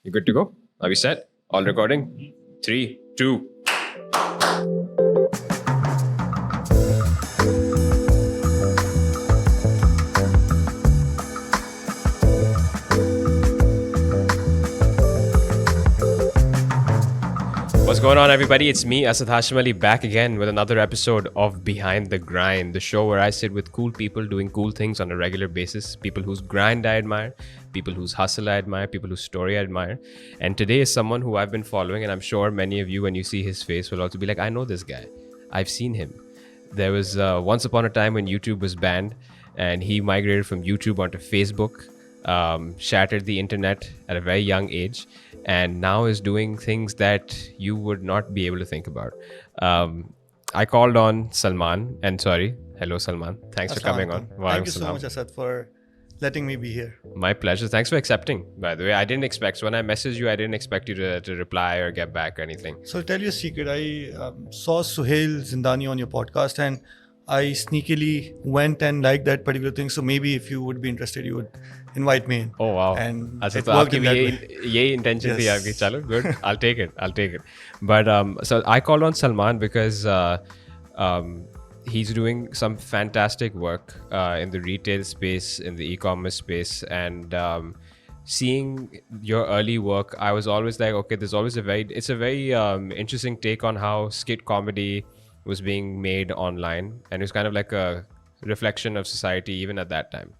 You good to go? Are we set? All recording? 3, 2. What's going on, everybody? It's me, Asad Hashim Ali, back again with another episode of Behind the Grind, the show where I sit with cool people doing cool things on a regular basis. People whose grind I admire, people whose hustle I admire, people whose story I admire. And today is someone who I've been following, and I'm sure many of you, when you see his face, will also be like, I know this guy. I've seen him. There was once upon a time when YouTube was banned, and he migrated from YouTube onto Facebook, shattered the internet at a very young age, and now is doing things that you would not be able to think about. I called on Salman, and sorry, hello Salman. Thanks for coming on. Thank you so much, Asad, for letting me be here. My pleasure. Thanks for accepting, by the way. I didn't expect, so when I messaged you, I didn't expect you to reply or get back or anything. So I'll tell you a secret. I saw Suhail Zindani on your podcast, and I sneakily went and liked that particular thing. So maybe if you would be interested, you would invite me in. Oh wow! And अच्छा, it तो worked आपकी in भी that ये way. ये intention थी Yes. आपकी. चलो, good. I'll take it. But so I called on Salman because he's doing some fantastic work in the retail space, in the e-commerce space, and seeing your early work, I was always like, okay, there's always it's a very interesting take on how skit comedy was being made online, and it was kind of like a reflection of society even at that time.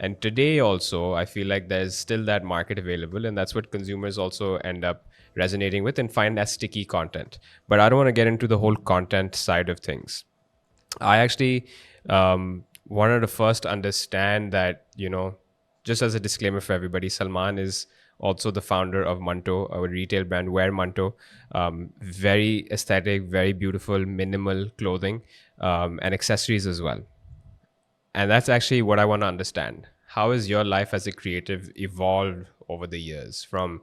And today also, I feel like there's still that market available, and that's what consumers also end up resonating with and find as sticky content. But I don't want to get into the whole content side of things. I actually wanted to first understand that, just as a disclaimer for everybody, Salman is also the founder of Manto, our retail brand, Wear Manto. Very aesthetic, very beautiful, minimal clothing and accessories as well. And that's actually what I want to understand. How has your life as a creative evolved over the years from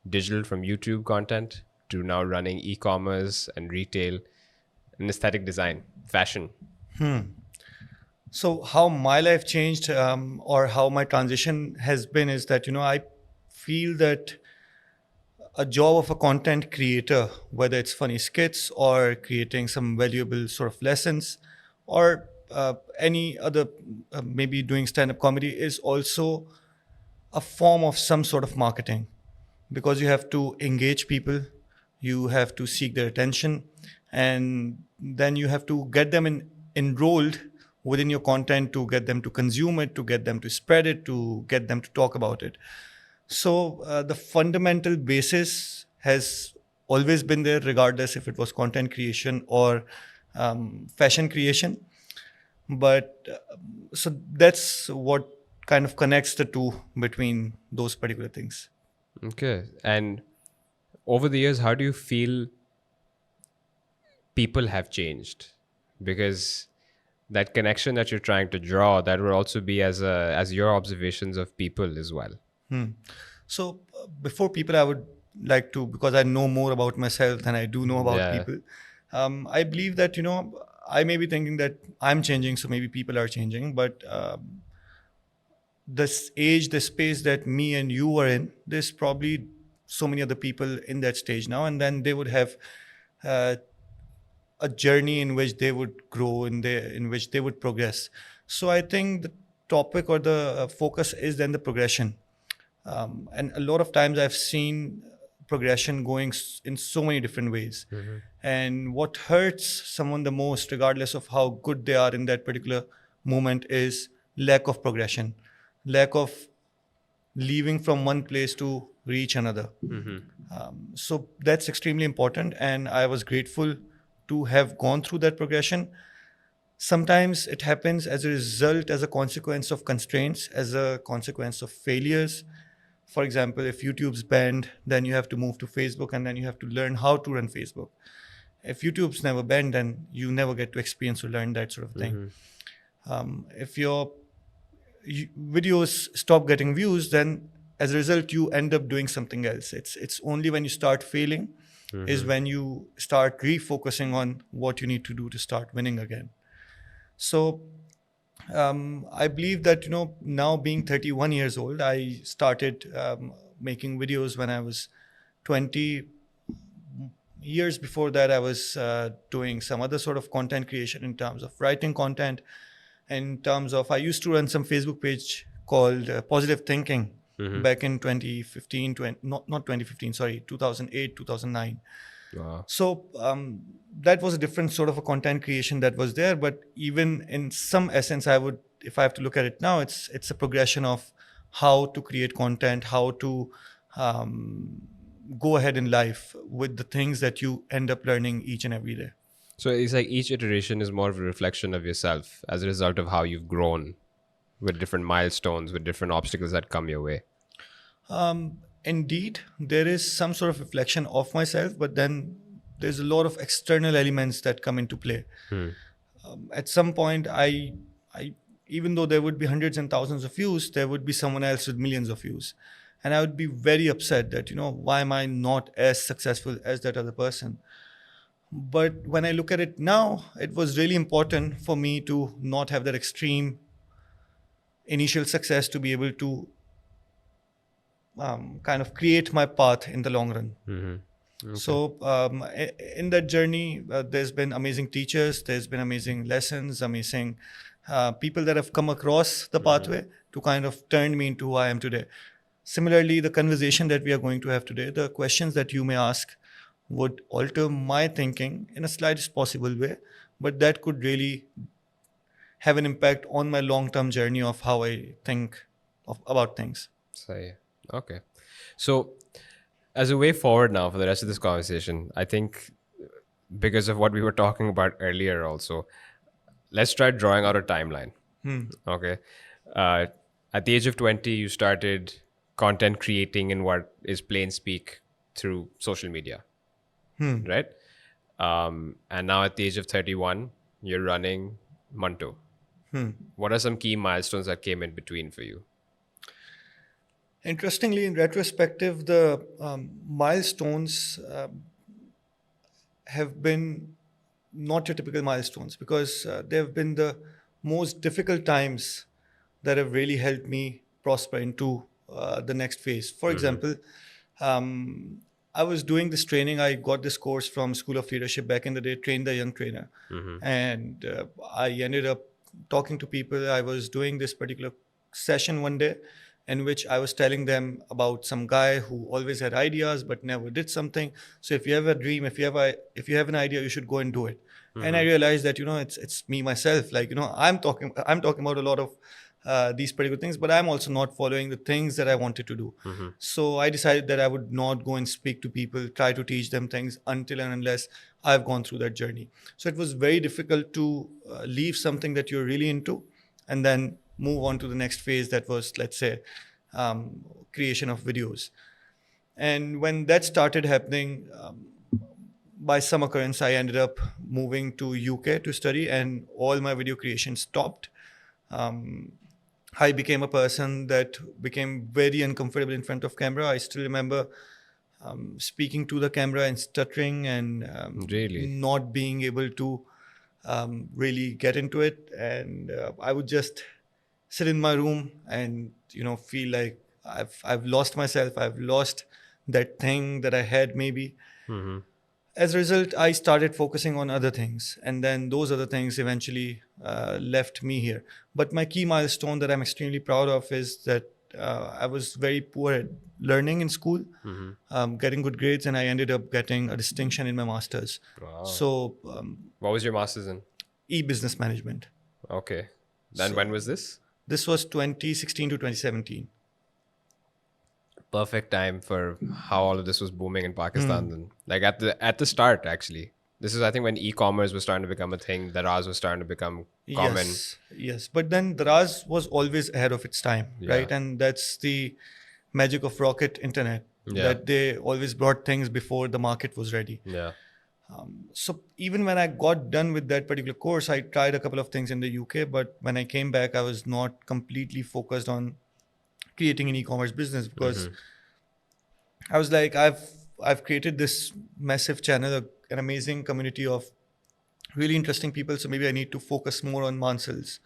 YouTube content to now running e-commerce and retail and aesthetic design, fashion? So how my life changed, or how my transition has been, is that I feel that a job of a content creator, whether it's funny skits or creating some valuable sort of lessons, or any other, maybe doing stand-up comedy, is also a form of some sort of marketing, because you have to engage people, you have to seek their attention, and then you have to get them enrolled within your content, to get them to consume it, to get them to spread it, to get them to talk about it. So the fundamental basis has always been there, regardless if it was content creation or fashion creation. But so that's what kind of connects the two between those particular things. Okay. And over the years, how do you feel people have changed? Because that connection that you're trying to draw, that would also be as your observations of people as well. So before people, I would like to, because I know more about myself than I do know about Yeah. people. I believe that, I may be thinking that I'm changing, so maybe people are changing, but this age, the space that me and you are in, there's probably so many other people in that stage now, and then they would have a journey in which they would grow, in which they would progress. So I think the topic or the focus is then the progression. And a lot of times I've seen progression going in so many different ways. And what hurts someone the most, regardless of how good they are in that particular moment, is lack of progression, lack of leaving from one place to reach another. So that's extremely important, and I was grateful to have gone through that progression. Sometimes it happens as a result, as a consequence of constraints, as a consequence of failures. For example, if YouTube's banned, then you have to move to Facebook, and then you have to learn how to run Facebook. If YouTube's never banned, then you never get to experience or learn that sort of thing. If your videos stop getting views, then as a result, you end up doing something else. It's only when you start failing is when you start refocusing on what you need to do to start winning again. So I believe that, now being 31 years old, I started making videos when I was 20. Years before that, I was doing some other sort of content creation in terms of writing content. In terms of, I used to run some Facebook page called Positive Thinking back in 2015, not 2015, sorry, 2008, 2009. Wow. So that was a different sort of a content creation that was there. But even in some essence, I would, if I have to look at it now, it's a progression of how to create content, how to go ahead in life with the things that you end up learning each and every day. So it's like each iteration is more of a reflection of yourself as a result of how you've grown with different milestones, with different obstacles that come your way. Indeed, there is some sort of reflection of myself, but then there's a lot of external elements that come into play. At some point, even though there would be hundreds and thousands of views, there would be someone else with millions of views. And I would be very upset that, why am I not as successful as that other person? But when I look at it now, it was really important for me to not have that extreme initial success to be able to kind of create my path in the long run. Okay. So in that journey, there's been amazing teachers, there's been amazing lessons, amazing people that have come across the pathway to kind of turn me into who I am today. Similarly, the conversation that we are going to have today, the questions that you may ask would alter my thinking in a slightest possible way, but that could really have an impact on my long-term journey of how I think about things. So, okay. So, as a way forward now for the rest of this conversation, I think because of what we were talking about earlier, also, let's try drawing out a timeline. Okay. At the age of 20, you started content creating in what is plain speak through social media, right? And now at the age of 31, you're running Manto. What are some key milestones that came in between for you? Interestingly, in retrospective, the milestones have been not your typical milestones because they have been the most difficult times that have really helped me prosper into the next phase. For example, I was doing this training. I got this course from School of Leadership back in the day, Train the Young Trainer. And I ended up talking to people. I was doing this particular session one day in which I was telling them about some guy who always had ideas but never did something. So if you have a dream, if you have an idea, you should go and do it. And I realized that it's me myself. Like I'm talking about a lot of these particular things, but I'm also not following the things that I wanted to do. So I decided that I would not go and speak to people, try to teach them things until and unless I've gone through that journey. So it was very difficult to leave something that you're really into and then move on to the next phase that was, let's say, creation of videos. And when that started happening, by some occurrence, I ended up moving to UK to study and all my video creation stopped. I became a person that became very uncomfortable in front of camera. I still remember speaking to the camera and stuttering and Really? not being able to really get into it. And I would just sit in my room and feel like I've lost myself. I've lost that thing that I had maybe. As a result, I started focusing on other things, and then those other things eventually left me here. But my key milestone that I'm extremely proud of is that I was very poor at learning in school, getting good grades, and I ended up getting a distinction in my master's. Wow. So, What was your master's in? e-business management. Okay. Then when was this? This was 2016 to 2017. Perfect time for how all of this was booming in Pakistan. Then, like at the start, actually, this is I think when e-commerce was starting to become a thing. Daraz was starting to become common. Yes. But then Daraz was always ahead of its time, right? And that's the magic of Rocket Internet, that they always brought things before the market was ready. Yeah. So even when I got done with that particular course, I tried a couple of things in the UK, but when I came back, I was not completely focused on creating an e-commerce business because I was like, I've created this massive channel, an amazing community of really interesting people. So maybe I need to focus more on Mansell's.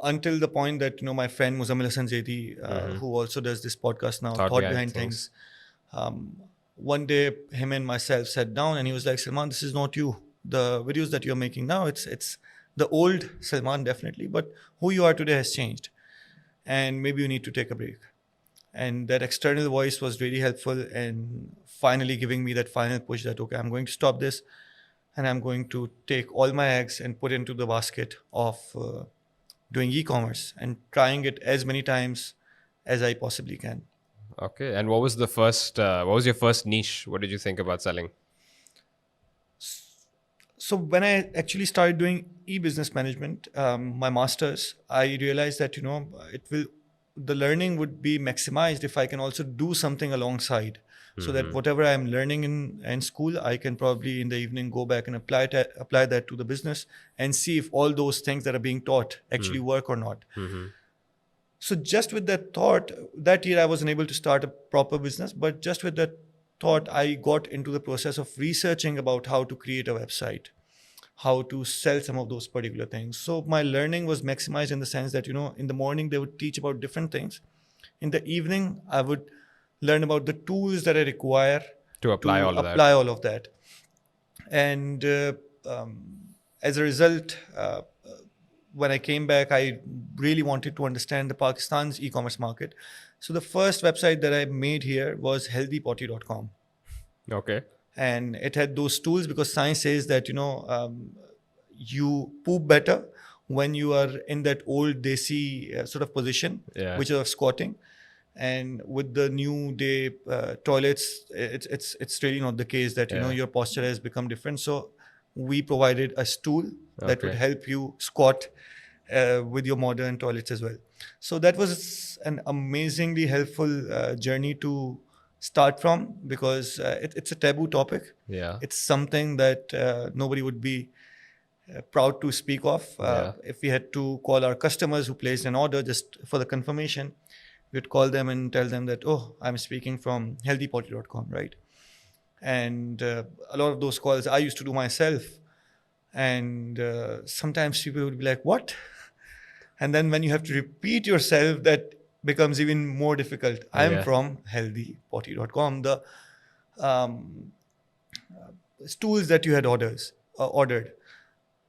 until the point that my friend Muzammil Hassan Zaidi, who also does this podcast now, Thought Thought behind Behind things. Things. One day, him and myself sat down, and he was like, "Salman, this is not you. The videos that you're making now, it's the old Salman definitely, but who you are today has changed, and maybe you need to take a break." And that external voice was really helpful, and finally giving me that final push that okay, I'm going to stop this, and I'm going to take all my eggs and put into the basket of doing e-commerce and trying it as many times as I possibly can. Okay. And what was the first? What was your first niche? What did you think about selling? So when I actually started doing e-business management, my masters, I realized that the learning would be maximized if I can also do something alongside, so that whatever I'm learning in school, I can probably in the evening go back and apply that to the business and see if all those things that are being taught actually work or not. So just with that thought, that year I wasn't able to start a proper business, but just with that thought, I got into the process of researching about how to create a website, how to sell some of those particular things. So my learning was maximized in the sense that, in the morning they would teach about different things. In the evening, I would learn about the tools that I require To apply all of that. all of that. And as a result, when I came back, I really wanted to understand the Pakistan's e-commerce market. So the first website that I made here was healthypotty.com. Okay. And it had those tools because science says that, you poop better when you are in that old desi sort of position, Yeah. which is of squatting. And with the new day toilets, it's really not the case that your posture has become different. So we provided a stool that would Okay. help you squat with your modern toilets as well. So that was an amazingly helpful journey to start from, because it's a taboo topic. Yeah. It's something that nobody would be proud to speak of. Yeah. If we had to call our customers who placed an order just for the confirmation, we'd call them and tell them that, oh, I'm speaking from healthypotty.com, right? And a lot of those calls I used to do myself. And sometimes people would be like, what? And then when you have to repeat yourself, that becomes even more difficult. I'm Yeah. from healthypotty.com. The stools that you had ordered.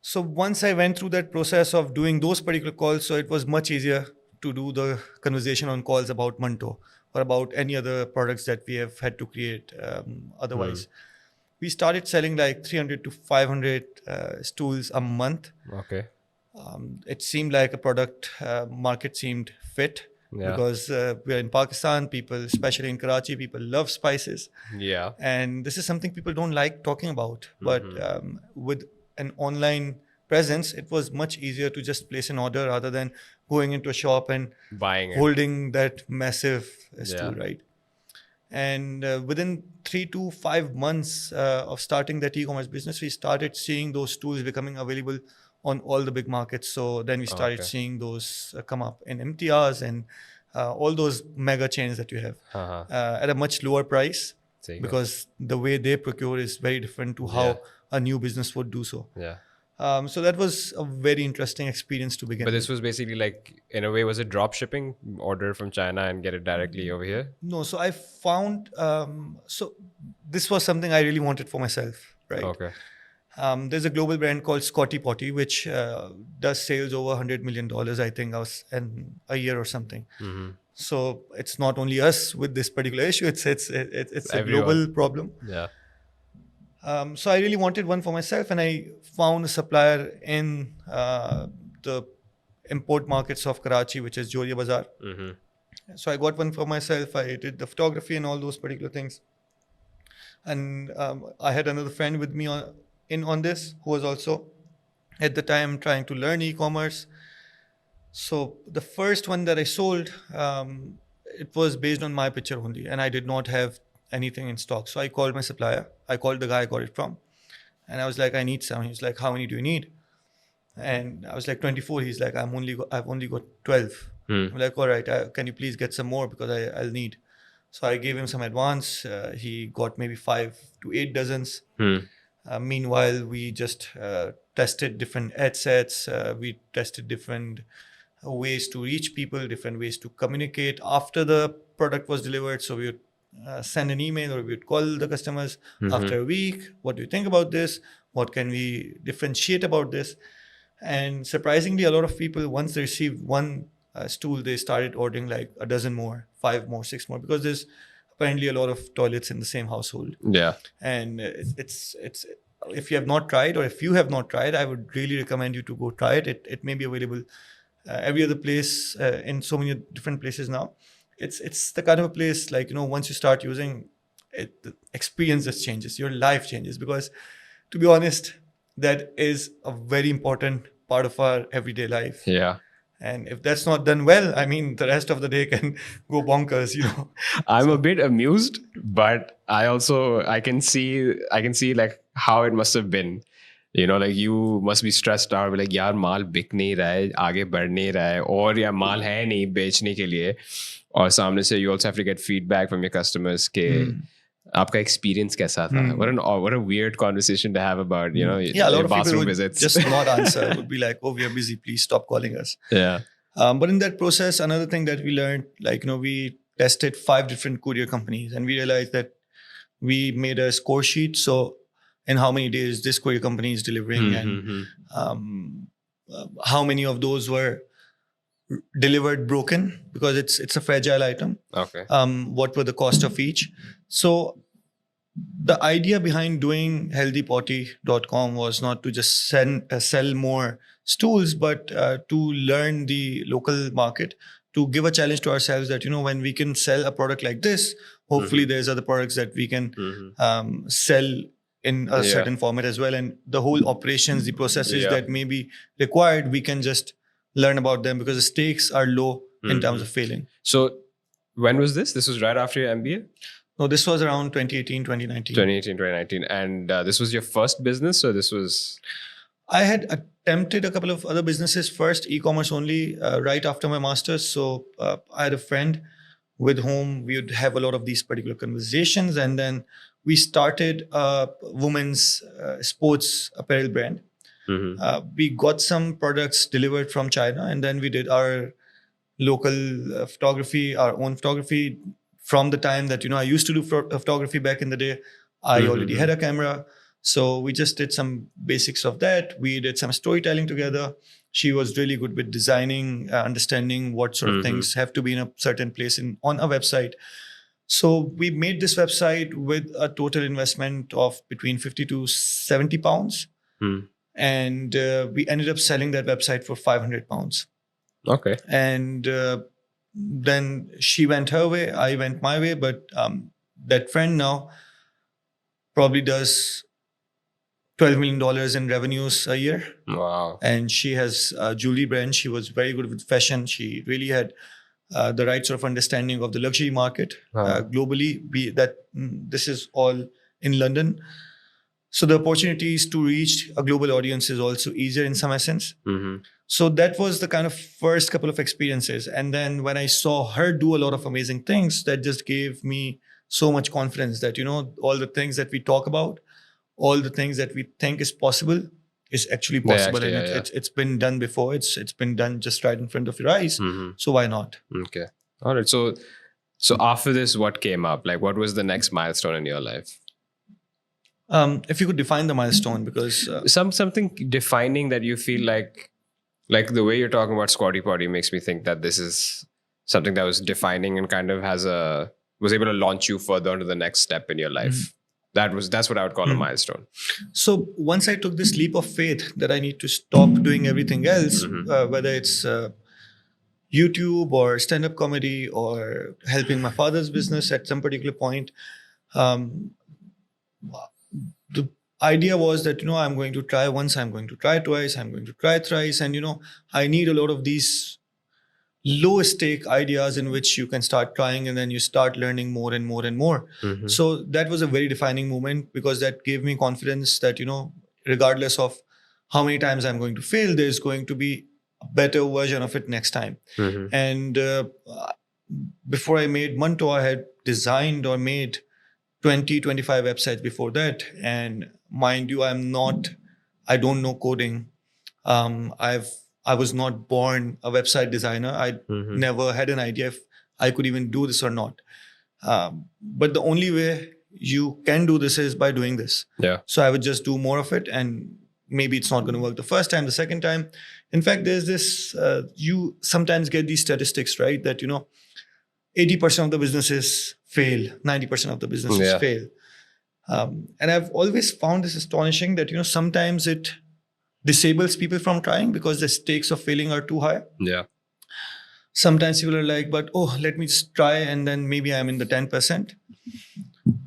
So once I went through that process of doing those particular calls, so it was much easier to do the conversation on calls about Manto or about any other products that we have had to create otherwise. We started selling like 300 to 500 stools a month. Okay. It seemed like a product market seemed fit. Yeah. Because we're in Pakistan, people, especially in Karachi, people love spices. Yeah. And this is something people don't like talking about. But with an online presence, it was much easier to just place an order rather than going into a shop and Buying it. holding that massive stool, Yeah. right? And within 3 to 5 months of starting that e-commerce business, we started seeing those tools becoming available on all the big markets. So then we started Okay. seeing those come up in MTRs and all those mega chains that you have Uh-huh. at a much lower price, There you go. because the way they procure is very different to how Yeah. a new business would do so. Yeah. So that was a very interesting experience to begin But with. this was basically like, in a way, was it drop shipping? Order from China and get it directly over here? No, so I found, so this was something I really wanted for myself, right? Okay. There's a global brand called Scotty Potty, which does sales over $100 million, I think, in a year or something. So it's not only us with this particular issue; it's a Everyone. global problem. Yeah. So I really wanted one for myself, and I found a supplier in the import markets of Karachi, which is Joria Bazaar. So I got one for myself. I did the photography and all those particular things. And I had another friend with me on this, who was also at the time trying to learn e-commerce. So the first one that I sold, it was based on my picture only, and I did not have anything in stock. So I called my supplier. I called the guy I got it from, and I was like, I need some. He was like, how many do you need? And I was like, 24. He's like, I've only got 12. I'm like, all right, can you please get some more, because I'll need. So I gave him some advance. He got maybe 5 to 8 dozens. Meanwhile, we just tested different ad sets. We tested different ways to reach people, different ways to communicate after the product was delivered. So we would send an email or we would call the customers after a week. What do you think about this? What can we differentiate about this? And surprisingly, a lot of people, once they received one stool, they started ordering like a dozen more, 5 more, 6 more, because there's apparently a lot of toilets in the same household. Yeah. And it's if you have not tried, or if you have not tried, I would really recommend you to go try it. It may be available every other place, in so many different places now. It's the kind of a place, like, once you start using it, the experience just changes, your life changes, because to be honest, that is a very important part of our everyday life. Yeah. And if that's not done well, I mean, the rest of the day can go bonkers. I'm a bit amused, but I can see like how it must have been. Like you must be stressed out, like यार माल बिक नहीं रहा है, आगे बढ़ नहीं रहा है, और या माल है नहीं बेचने के लिए, और सामने से you also have to get feedback from your customers के आपका experience कैसा था. What a weird conversation to have about, Yeah, a lot of people bathroom would visits. just not answer. Would be like, "Oh, we are busy. Please stop calling us." Yeah. But in that process, another thing that we learned, like, we tested 5 different courier companies, and we realized that we made a score sheet. So, in how many days this courier company is delivering, and how many of those were delivered broken, because it's a fragile item. Okay. What were the cost of each? So the idea behind doing healthypotty.com was not to just sell more stools, but to learn the local market, to give a challenge to ourselves that, when we can sell a product like this, hopefully there's other products that we can sell in a certain format as well. And the whole operations, the processes that may be required, we can just learn about them, because the stakes are low in terms of failing. So when was this? This was right after your MBA? No, this was around 2018, 2019. 2019. And this was your first business? So this was... I had attempted a couple of other businesses first, e-commerce only, right after my master's. So I had a friend with whom we would have a lot of these particular conversations. And then we started a women's sports apparel brand. We got some products delivered from China, and then we did our local photography, our own photography. From the time that, I used to do photography back in the day, I already had a camera. So we just did some basics of that. We did some storytelling together. She was really good with designing, understanding what sort of things have to be in a certain place on a website. So we made this website with a total investment of between 50 to 70 pounds. And we ended up selling that website for 500 pounds. Okay. And then she went her way, I went my way. But that friend now probably does $12 million in revenues a year. Wow. And she has a jewelry brand. She was very good with fashion. She really had the right sort of understanding of the luxury market globally. This is all in London. So the opportunities to reach a global audience is also easier in some essence. So that was the kind of first couple of experiences. And then when I saw her do a lot of amazing things, that just gave me so much confidence that, all the things that we talk about, all the things that we think is possible is actually possible. It's been done before. It's been done just right in front of your eyes. So why not? Okay. All right. So after this, what came up? Like, what was the next milestone in your life? If you could define the milestone, because something defining that you feel like the way you're talking about Squatty Potty makes me think that this is something that was defining and kind of was able to launch you further onto the next step in your life. That's what I would call a milestone. So once I took this leap of faith that I need to stop doing everything else, whether it's YouTube or stand-up comedy or helping my father's business at some particular point, the idea was that, I'm going to try once, I'm going to try twice, I'm going to try thrice. And, I need a lot of these low stake ideas in which you can start trying and then you start learning more and more and more. So that was a very defining moment, because that gave me confidence that, regardless of how many times I'm going to fail, there's going to be a better version of it next time. And before I made Manto, I had designed or made 20, 25 websites before that. And mind you, I don't know coding. I've I was not born a website designer. I never had an idea if I could even do this or not. But the only way you can do this is by doing this. Yeah. So I would just do more of it, and maybe it's not going to work the first time, the second time. In fact, there's this, you sometimes get these statistics, right? That, 80% of the businesses fail, 90% of the businesses fail. And I've always found this astonishing that, sometimes it disables people from trying because the stakes of failing are too high. Yeah. Sometimes people are like, but let me just try, and then maybe I'm in the 10%.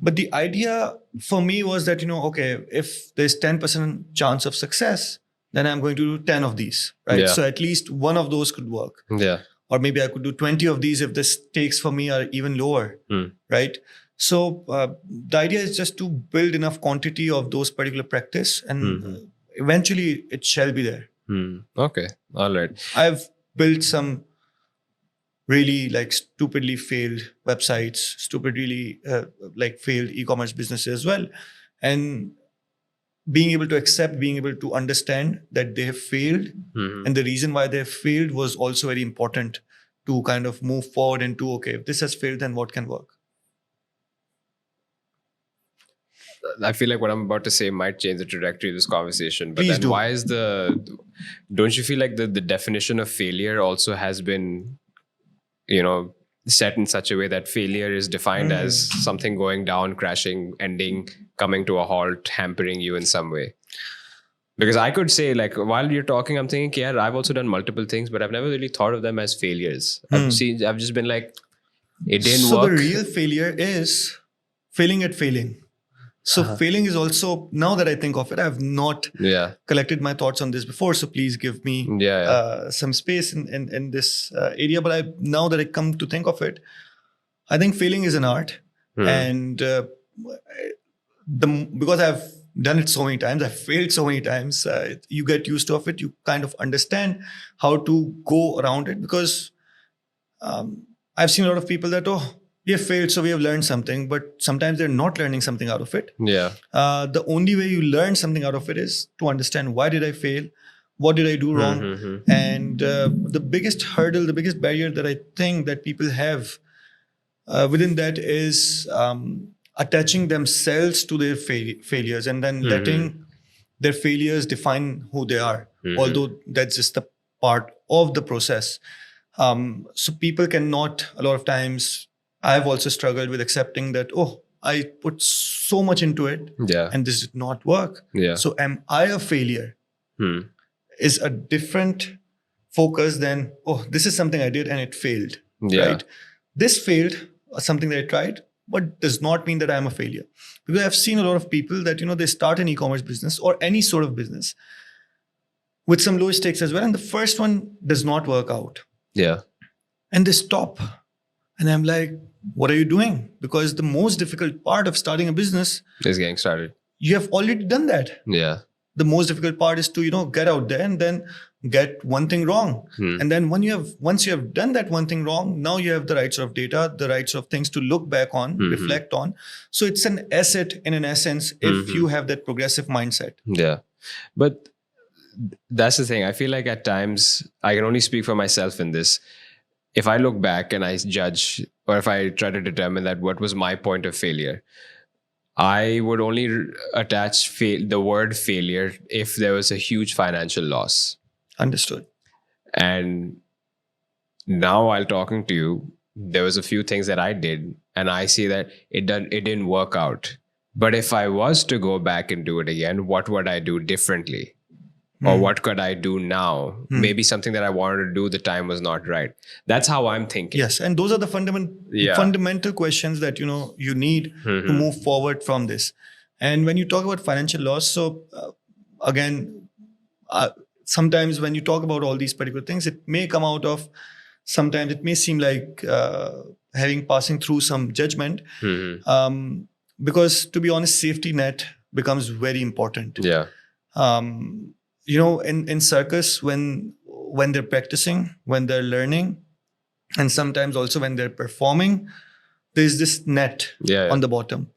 But the idea for me was that, okay, if there's 10% chance of success, then I'm going to do 10 of these, right? Yeah. So at least one of those could work. Yeah. Or maybe I could do 20 of these if the stakes for me are even lower, right? So the idea is just to build enough quantity of those particular practice, and eventually it shall be there. Okay. All right. I've built some really stupidly failed websites, stupidly failed e-commerce businesses as well. And being able to accept, being able to understand that they have failed, and the reason why they have failed was also very important to kind of move forward into, okay, if this has failed, then what can work? I feel like what I'm about to say might change the trajectory of this conversation. But Please then do. why is don't you feel like the definition of failure also has been, set in such a way that failure is defined as something going down, crashing, ending, coming to a halt, hampering you in some way? Because I could say, while you're talking, I'm thinking, yeah, I've also done multiple things, but I've never really thought of them as failures. I've just been like, it didn't work. So the real failure is failing at failing. So failing is also, now that I think of it, I've not collected my thoughts on this before. So please give me some space in this area. But now that I come to think of it, I think failing is an art. And because I've done it so many times, I've failed so many times, you get used to it. You kind of understand how to go around it, because I've seen a lot of people that, we have failed, so we have learned something, but sometimes they're not learning something out of it. Yeah. The only way you learn something out of it is to understand, why did I fail? What did I do wrong? And the biggest hurdle, the biggest barrier that I think that people have within that is attaching themselves to their failures, and then letting their failures define who they are, although that's just a part of the process. So people cannot, a lot of times, I've also struggled with accepting that, I put so much into it and this did not work. Yeah. So am I a failure? Is a different focus than, this is something I did and it failed. Yeah. Right? This failed, something that I tried, but does not mean that I'm a failure. Because I've seen a lot of people that, they start an e-commerce business or any sort of business with some low stakes as well. And the first one does not work out. Yeah. And they stop. And I'm like, what are you doing? Because the most difficult part of starting a business is getting started. You have already done that. Yeah. The most difficult part is to, get out there and then get one thing wrong. And then once you have done that one thing wrong, now you have the right sort of data, the right sort of things to look back on, reflect on. So it's an asset in an essence if you have that progressive mindset. Yeah. But that's the thing. I feel like at times, I can only speak for myself in this. If I look back and I judge, or if I try to determine that what was my point of failure, I would only attach the word failure if there was a huge financial loss. Understood. And now while talking to you, there was a few things that I did and I see that it didn't work out. But if I was to go back and do it again, what would I do differently? Or what could I do now? Maybe something that I wanted to do, the time was not right. That's how I'm thinking. Yes. And those are the fundamental questions that, you need to move forward from this. And when you talk about financial loss, so again, sometimes when you talk about all these particular things, it may come out of, sometimes it may seem like passing through some judgment. Because to be honest, safety net becomes very important. Yeah. In circus, when they're practicing, when they're learning, and sometimes also when they're performing, there's this net on the bottom.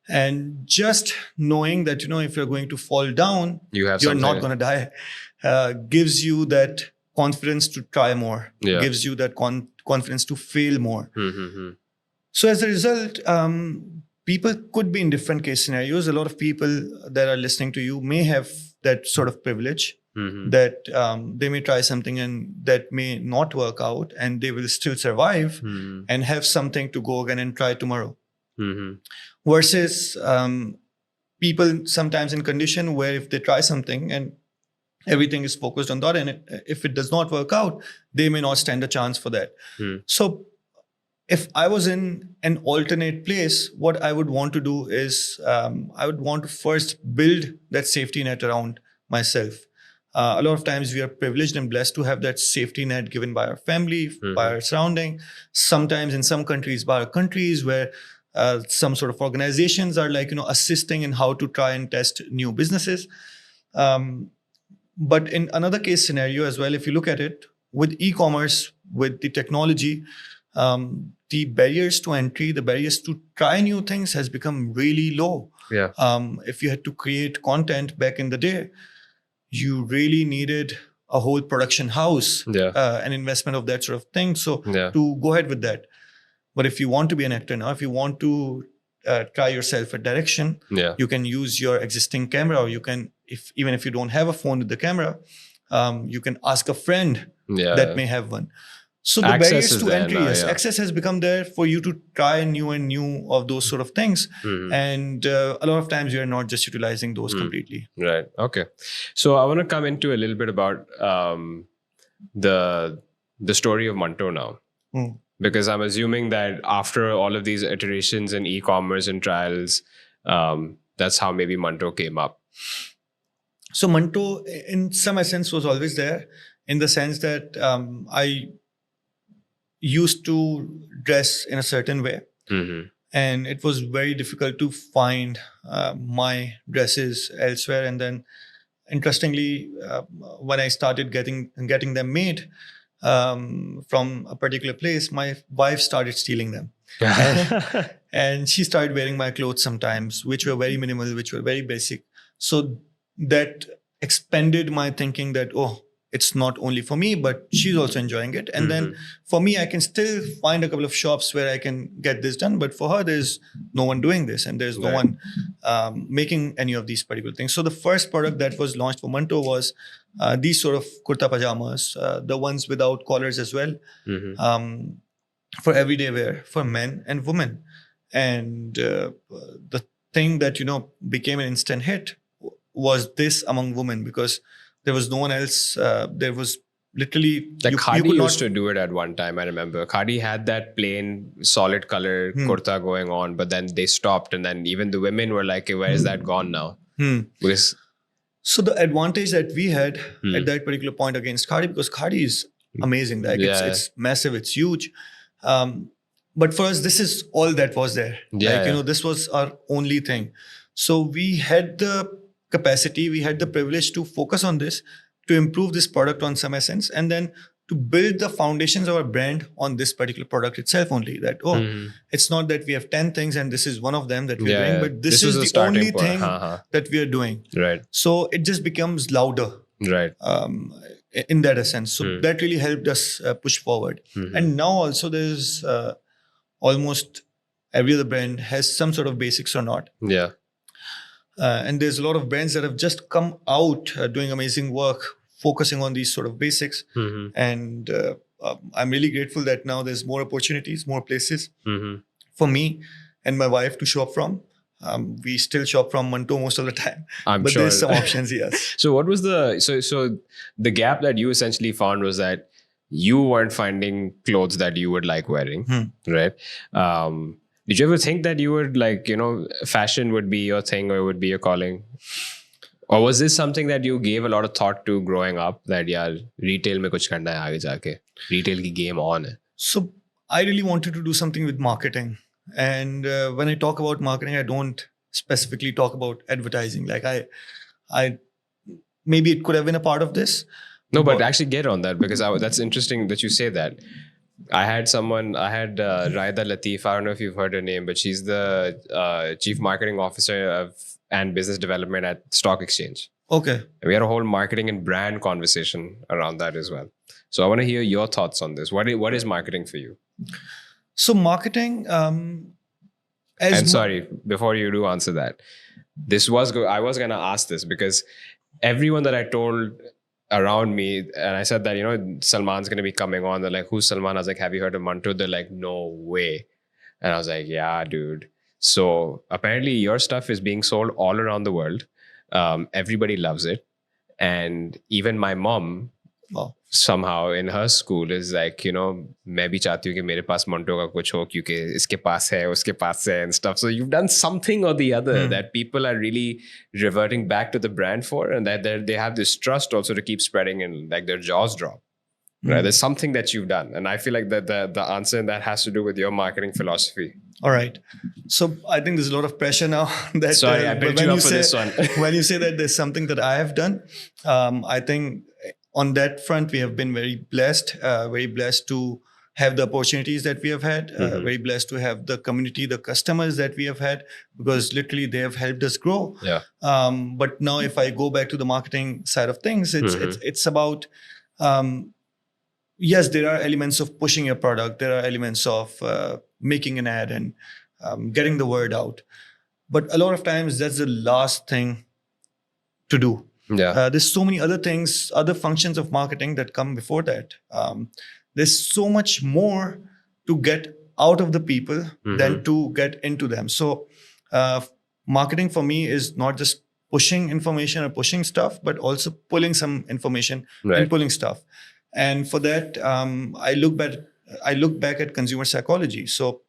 And just knowing that, if you're going to fall down, you're not going to die, gives you that confidence to try more, gives you that confidence to fail more. So as a result, people could be in different case scenarios. A lot of people that are listening to you may have that sort of privilege that they may try something and that may not work out, and they will still survive and have something to go again and try tomorrow. Versus people sometimes in condition where if they try something and everything is focused on that, and if it does not work out, they may not stand a chance for that. So if I was in an alternate place, what I would want to do is I would want to first build that safety net around myself. A lot of times we are privileged and blessed to have that safety net given by our family, by our surrounding. Sometimes in some countries, by our countries, where some sort of organizations are like, assisting in how to try and test new businesses. But in another case scenario as well, if you look at it, with e-commerce, with the technology, the barriers to entry, the barriers to try new things has become really low. If you had to create content back in the day, you really needed a whole production house, an investment of that sort of thing. So to go ahead with that. But if you want to be an actor now, if you want to try yourself a direction, you can use your existing camera, or you can, even if you don't have a phone with the camera, you can ask a friend that may have one. So the barriers to entry, access has become there for you to try new of those sort of things. And a lot of times you are not just utilizing those completely. Right. Okay. So I want to come into a little bit about the story of Manto now. Because I'm assuming that after all of these iterations in e-commerce and trials, that's how maybe Manto came up. So Manto, in some essence, was always there, in the sense that I used to dress in a certain way. And it was very difficult to find my dresses elsewhere. And then, interestingly, when I started getting them made, from a particular place, my wife started stealing them. And she started wearing my clothes sometimes, which were very minimal, which were very basic. So that expanded my thinking that, it's not only for me, but she's also enjoying it. And then for me, I can still find a couple of shops where I can get this done. But for her, there's no one doing this, and there's no one making any of these particular things. So the first product that was launched for Manto was these sort of kurta pajamas, the ones without collars as well, for everyday wear for men and women. And the thing that, became an instant hit was this among women, because there was no one else. There was literally... Like Khadi used to do it at one time, I remember. Khadi had that plain, solid color kurta going on, but then they stopped. And then even the women were like, where is that gone now? Because... So the advantage that we had at that particular point against Khadi, because Khadi is amazing. Like it's massive, it's huge. But for us, this is all that was there. This was our only thing. So we had the capacity, we had the privilege to focus on this, to improve this product on some essence, and then to build the foundations of our brand on this particular product itself only. That, it's not that we have 10 things and this is one of them that we're doing, but this is the only thing that we are doing. Right. So it just becomes louder. Right. In that essence. So that really helped us push forward. And now also there's almost every other brand has some sort of basics or not. And there's a lot of brands that have just come out doing amazing work, focusing on these sort of basics. And I'm really grateful that now there's more opportunities, more places for me and my wife to shop from. We still shop from Manto most of the time, but sure there's some options, yes. So what was so the gap that you essentially found was that you weren't finding clothes that you would like wearing, right? Did you ever think that you would fashion would be your thing or would be your calling? Or was this something that you gave a lot of thought to growing up, that retail mein kuch karna hai aage jaake, retail ki game on hai? So I really wanted to do something with marketing. And when I talk about marketing, I don't specifically talk about advertising. Like I maybe it could have been a part of this. No, but actually get on that, because that's interesting that you say that. I had Raida Latif. I don't know if you've heard her name, but she's the chief marketing officer and business development at Stock Exchange. Okay. We had a whole marketing and brand conversation around that as well. So I want to hear your thoughts on this. What is marketing for you? So marketing, as And sorry, before you do answer that, I was gonna ask this because everyone that I told around me, and I said that, you know, Salman's gonna be coming on. They're like, "Who's Salman?" I was like, "Have you heard of Manto?" They're like, "No way." And I was like, "Yeah, dude." So apparently, your stuff is being sold all around the world. Everybody loves it, and even my mom wow. somehow in her school is like, you know, मैं भी चाहती हूँ कि मेरे पास मंटो का कुछ हो क्योंकि इसके पास है उसके पास है and stuff. So you've done something or the other that people are really reverting back to the brand for, and that they have this trust also to keep spreading and like their jaws drop. Right? There's something that you've done, and I feel like that the answer in that has to do with your marketing philosophy. All right. So I think there's a lot of pressure now that Sorry, I built you up for this one. when you say that there's something that I have done, I think on that front, we have been very blessed to have the opportunities that we have had, very blessed to have the community, the customers that we have had, because literally they have helped us grow. Yeah. But now if I go back to the marketing side of things, it's about, yes, there are elements of pushing your product. There are elements of making an ad and getting the word out. But a lot of times that's the last thing to do. Yeah. There's so many other things, other functions of marketing that come before that. There's so much more to get out of the people than to get into them. So marketing for me is not just pushing information or pushing stuff, but also pulling some information and pulling stuff. And for that, I look back at consumer psychology. So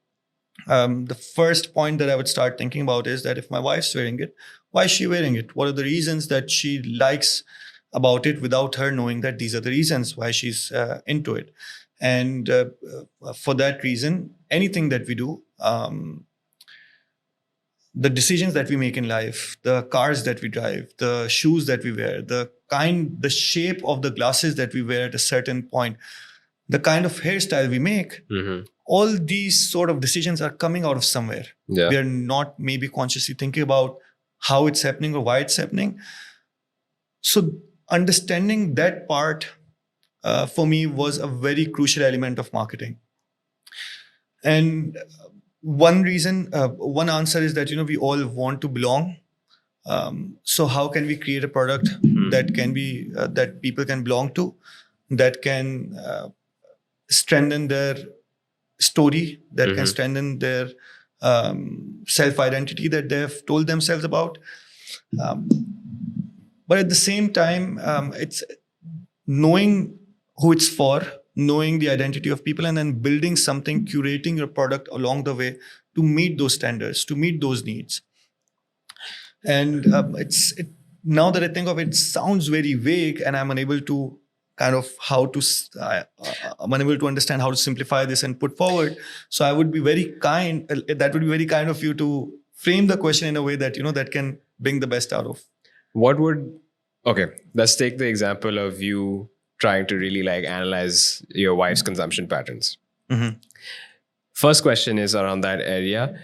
the first point that I would start thinking about is that if my wife's wearing it, why is she wearing it? What are the reasons that she likes about it without her knowing that these are the reasons why she's into it? And for that reason, anything that we do, the decisions that we make in life, the cars that we drive, the shoes that we wear, the shape of the glasses that we wear at a certain point, the kind of hairstyle we make, all these sort of decisions are coming out of somewhere. Yeah. We are not maybe consciously thinking about how it's happening or why it's happening. So understanding that part for me was a very crucial element of marketing. And one reason, one answer is that, you know, we all want to belong. So how can we create a product that can be, that people can belong to, that can strengthen their story, that can strengthen their self-identity that they've told themselves about. But at the same time, it's knowing who it's for, knowing the identity of people, and then building something, curating your product along the way to meet those standards, to meet those needs. And now that I think of it, it sounds very vague, and I'm unable to I'm unable to understand how to simplify this and put forward. So I would be very kind. That would be very kind of you to frame the question in a way that, you know, that can bring the best out of. Okay, let's take the example of you trying to really like analyze your wife's consumption patterns. First question is around that area.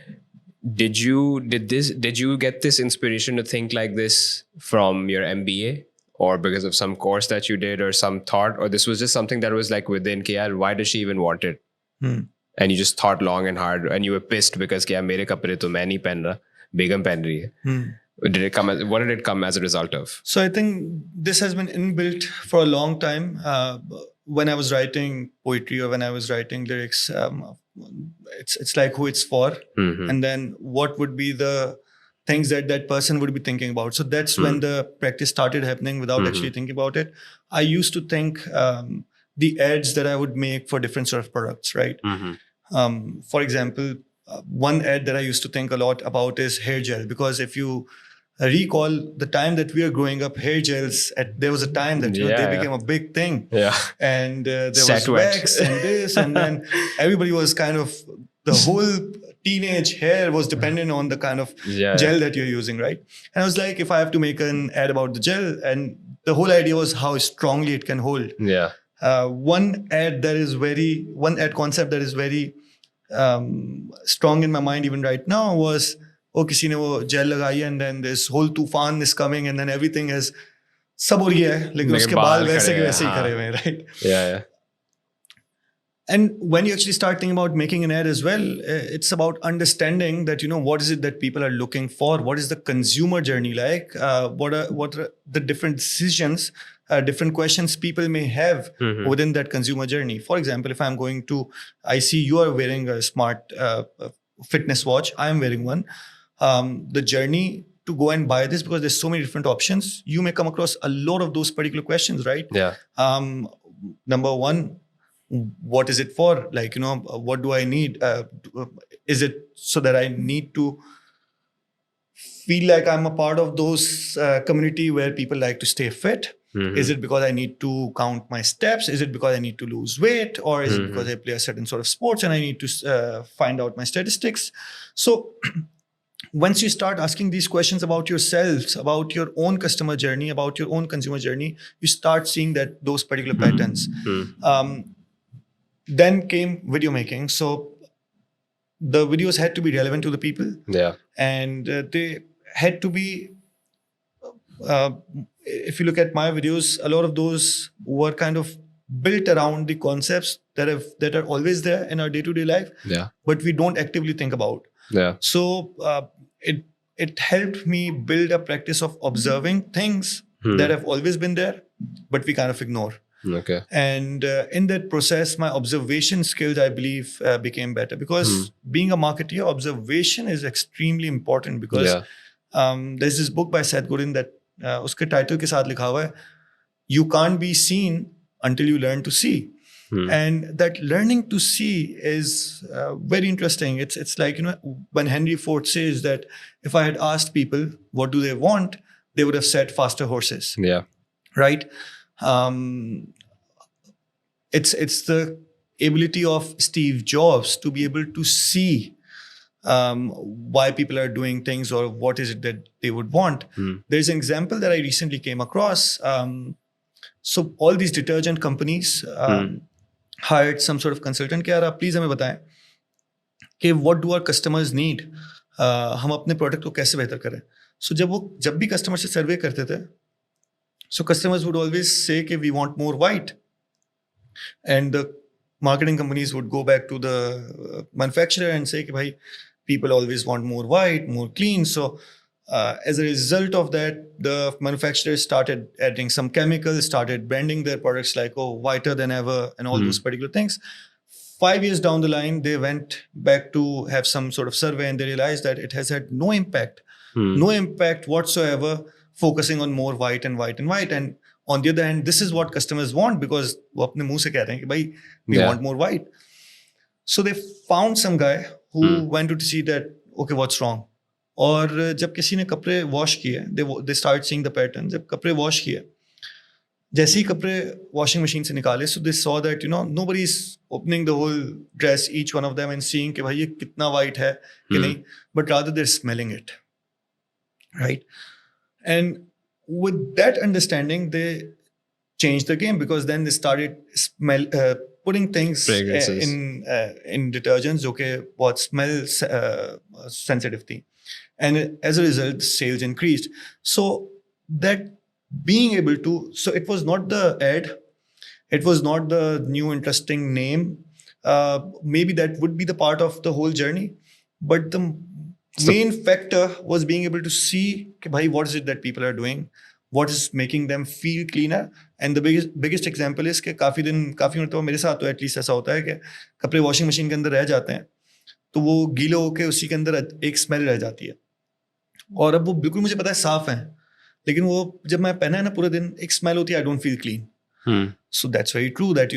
Did you get this inspiration to think like this from your MBA, or because of some course that you did, or some thought, or this was just something that was like within, why does she even want it? And you just thought long and hard, and you were pissed because mere kapde to main nahi pehen raha, Begum pehen rahi hai. What did it come as a result of? So I think this has been inbuilt for a long time. When I was writing poetry or when I was writing lyrics, it's like who it's for, and then what would be the things that person would be thinking about. So that's when the practice started happening without actually thinking about it. I used to think the ads that I would make for different sort of products, right? For example, one ad that I used to think a lot about is hair gel, because if you recall the time that we were growing up, hair gels, there was a time that they became a big thing. And there was wax and this, and then everybody was kind of, the whole teenage hair was dependent on the kind of gel that you're using, right? And I was like, if I have to make an ad about the gel, and the whole idea was how strongly it can hold. One ad concept that is very strong in my mind even right now was, किसी ने वो jail लगाई है and then this whole तूफान is coming and then everything is सब हो रही है लेकिन उसके बाल वैसे के वैसे ही खड़े हुए हैं, right? Yeah. And when you actually start thinking about making an ad as well, it's about understanding that, what is it that people are looking for? What is the consumer journey like? What are the different decisions, different questions people may have within that consumer journey? For example, if I'm going to, I see you are wearing a smart fitness watch. I am wearing one. The journey to go and buy this, because there's so many different options, you may come across a lot of those particular questions, right? Yeah. Number one, what is it for? Like, what do I need? Is it so that I need to feel like I'm a part of those community where people like to stay fit? Is it because I need to count my steps? Is it because I need to lose weight? Or is it because I play a certain sort of sports and I need to find out my statistics? So once you start asking these questions about yourselves, about your own customer journey, about your own consumer journey, you start seeing that those particular patterns. Then came video making. So the videos had to be relevant to the people. Yeah. And they had to be, if you look at my videos, a lot of those were kind of built around the concepts that are always there in our day-to-day life, but we don't actively think about. Yeah. So it helped me build a practice of observing things that have always been there, but we kind of ignore. Okay. And in that process, my observation skills, I believe, became better, because being a marketer, observation is extremely important, because there's this book by Seth Godin that uske title ke saath likha hua hai, you can't be seen until you learn to see. And that learning to see is very interesting. It's like, when Henry Ford says that if I had asked people what do they want, they would have said faster horses. Yeah. Right? It's the ability of Steve Jobs to be able to see why people are doing things, or what is it that they would want. There's an example that I recently came across. So all these detergent companies hired some sort of consultant कि यार आप please हमें बताएं कि what do our customers need, हम अपने product को कैसे बेहतर करें. So जब भी कस्टमर से सर्वे करते थे, so customers would always say कि we want more white, and the marketing companies would go back to the manufacturer and say कि भाई people always want more white, more clean. So as a result of that, the manufacturers started adding some chemicals, started branding their products like, whiter than ever, and all those particular things. 5 years down the line, they went back to have some sort of survey, and they realized that it has had no impact, no impact whatsoever, focusing on more white and white and white. And on the other hand, this is what customers want, because वो अपने मुंह से कह रहे हैं कि भाई we want more white. So they found some guy who went to see that, okay, what's wrong. और जब किसी ने कपड़े वॉश किए, they started seeing the pattern. जब कपड़े वॉश किए, जैसे ही कपड़े वॉशिंग मशीन से निकाले, so they saw that nobody is opening the whole dress, each one of them, and seeing कि भाई ये कितना white है कि नहीं, but rather they're smelling it, right? And with that understanding, they changed the game, because then they started putting things in detergents जो कि बहुत smell sensitive थी. And as a result, sales increased. So that being able to, so it was not the ad, it was not the new interesting name. Maybe that would be the part of the whole journey, but the main factor was being able to see कि भाई what is it that people are doing, what is making them feel cleaner. And the biggest example is कि काफी मतलब मेरे साथ तो at least ऐसा होता है कि कपड़े वॉशिंग मशीन के अंदर रह जाते हैं, तो वो गीले होके उसी के अंदर एक स्मेल रह जाती है, और अब वो बिल्कुल मुझे पता है साफ है, लेकिन वो जब मैं पहना है ना पूरे दिन, एक स्मेल होती है, I don't feel clean. So that's very true that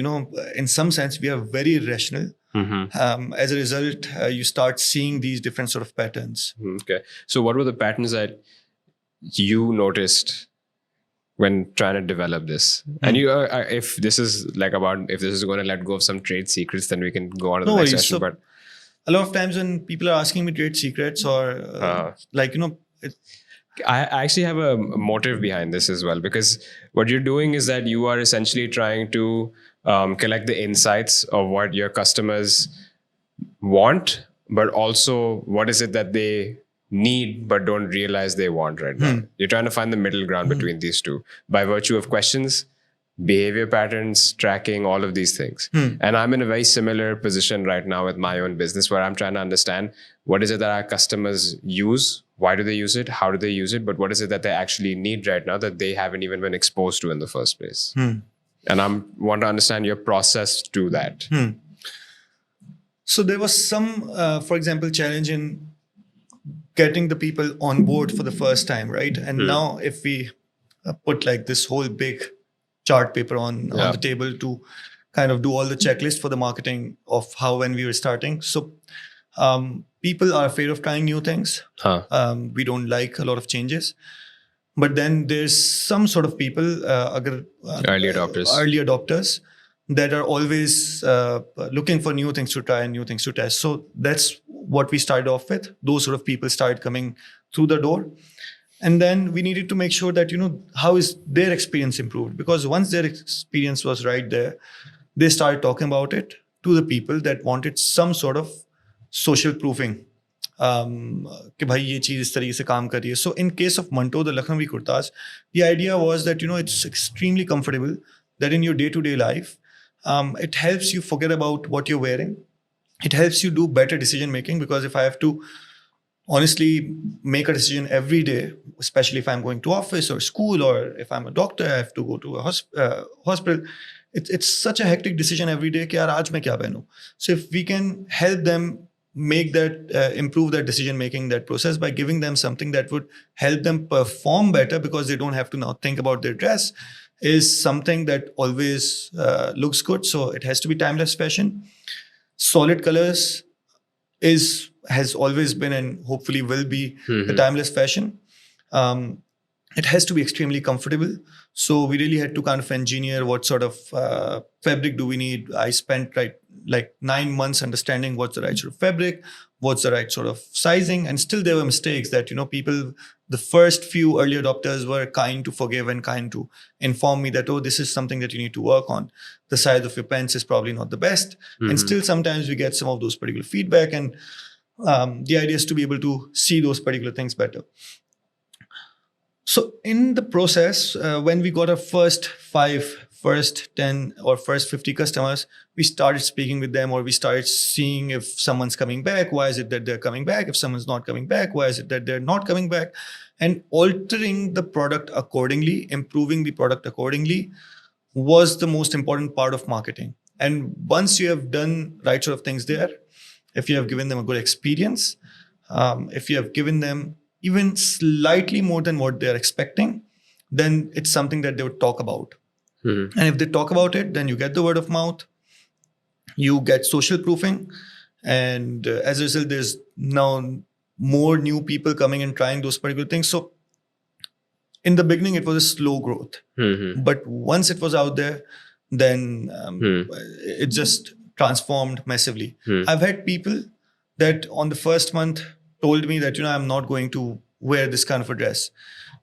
in some sense we are very irrational. As a result, you start seeing these different sort of patterns. Okay, so what were the patterns that you noticed when trying to develop this? And you if this is going to let go of some trade secrets, then we can go on to the next session. So, but a lot of times when people are asking me trade secrets, or I actually have a motive behind this as well, because what you're doing is that you are essentially trying to collect the insights of what your customers want, but also what is it that they need but don't realize they want right now. You're trying to find the middle ground between these two by virtue of questions, behavior patterns, tracking, all of these things. And I'm in a very similar position right now with my own business where I'm trying to understand what is it that our customers use, why do they use it, how do they use it, but what is it that they actually need right now that they haven't even been exposed to in the first place. And I want to understand your process to that. So there was some, for example, challenge in getting the people on board for the first time, right? And now if we put like this whole big chart paper on the table to kind of do all the checklist for the marketing of how when we were starting. So people are afraid of trying new things. We don't like a lot of changes. But then there's some sort of people, early adopters that are always looking for new things to try and new things to test. So that's what we started off with. Those sort of people started coming through the door. And then we needed to make sure that, how is their experience improved? Because once their experience was right there, they started talking about it to the people that wanted some sort of social proofing. कि भाई ये चीज़ इस तरीके से काम कर रही है. So in case of Manto, the Lucknowi kurtas, the idea was that, it's extremely comfortable that in your day-to-day life, it helps you forget about what you're wearing. It helps you do better decision making, because if I have to honestly make a decision every day, especially if I'm going to office or school, or if I'm a doctor, I have to go to a hospital. It's such a hectic decision every day कि यार आज मैं क्या पहनूं. So if we can help them make that, improve that decision making, that process, by giving them something that would help them perform better because they don't have to now think about their dress, is something that always looks good. So it has to be timeless fashion. Solid colors has always been and hopefully will be the timeless fashion. It has to be extremely comfortable. So we really had to kind of engineer what sort of fabric do we need. I spent like 9 months understanding what's the right sort of fabric, what's the right sort of sizing. And still there were mistakes that, people, the first few early adopters were kind to forgive and kind to inform me that, oh, this is something that you need to work on. The size of your pants is probably not the best. And still sometimes we get some of those particular feedback. And the idea is to be able to see those particular things better. So in the process, when we got our first 5, first 10 or first 50 customers, we started speaking with them, or we started seeing if someone's coming back, why is it that they're coming back? If someone's not coming back, why is it that they're not coming back? And altering the product accordingly, improving the product accordingly, was the most important part of marketing. And once you have done right sort of things there, if you have given them a good experience, if you have given them even slightly more than what they're expecting, then it's something that they would talk about. And if they talk about it, then you get the word of mouth, you get social proofing. And as a result, there's now more new people coming and trying those particular things. So in the beginning, it was a slow growth. But once it was out there, then it just transformed massively. I've had people that on the first month told me that, I'm not going to wear this kind of a dress.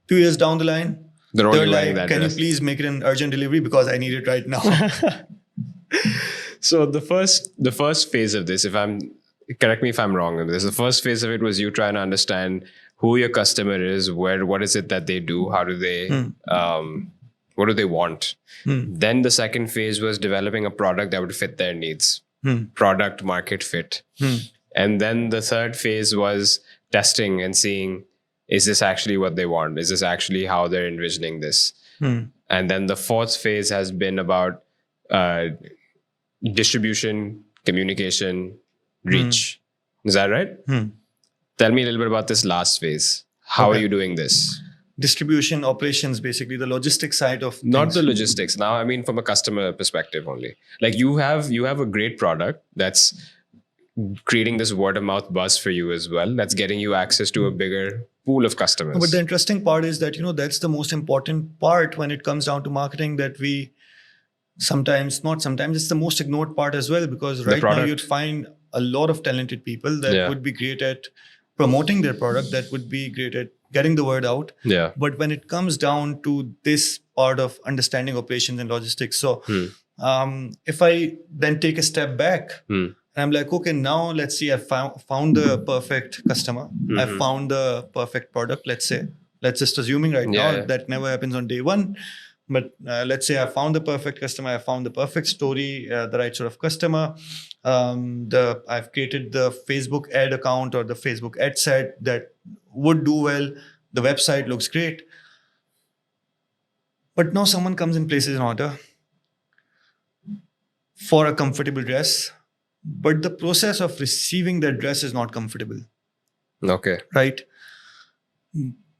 2 years down the line, they're like, can you please make it an urgent delivery because I need it right now. So the first phase of this, correct me if I'm wrong on this, the first phase of it was you trying to understand who your customer is, what is it that they do, how do they, what do they want? Then the second phase was developing a product that would fit their needs, product market fit. And then the third phase was testing and seeing, is this actually what they want? Is this actually how they're envisioning this? And then the fourth phase has been about distribution, communication, reach. Is that right? Tell me a little bit about this last phase. How are you doing this? Distribution, operations, basically the logistics side of things. Not the logistics. Now, I mean, from a customer perspective only. Like you have a great product that's creating this word of mouth buzz for you as well. That's getting you access to a bigger pool of customers. But the interesting part is that, that's the most important part when it comes down to marketing, that we it's the most ignored part as well, because right now you'd find a lot of talented people that would be great at promoting their product, that would be great at getting the word out. Yeah. But when it comes down to this part of understanding operations and logistics, so if I then take a step back And I'm like, okay, now let's see, I found the perfect customer. I found the perfect product, let's say. Let's just assuming now that never happens on day one. But let's say I found the perfect customer. I found the perfect story, the right sort of customer. I've created the Facebook ad account or the Facebook ad set that would do well. The website looks great. But now someone comes and places an order for a comfortable dress, but the process of receiving that dress is not comfortable. Okay. Right?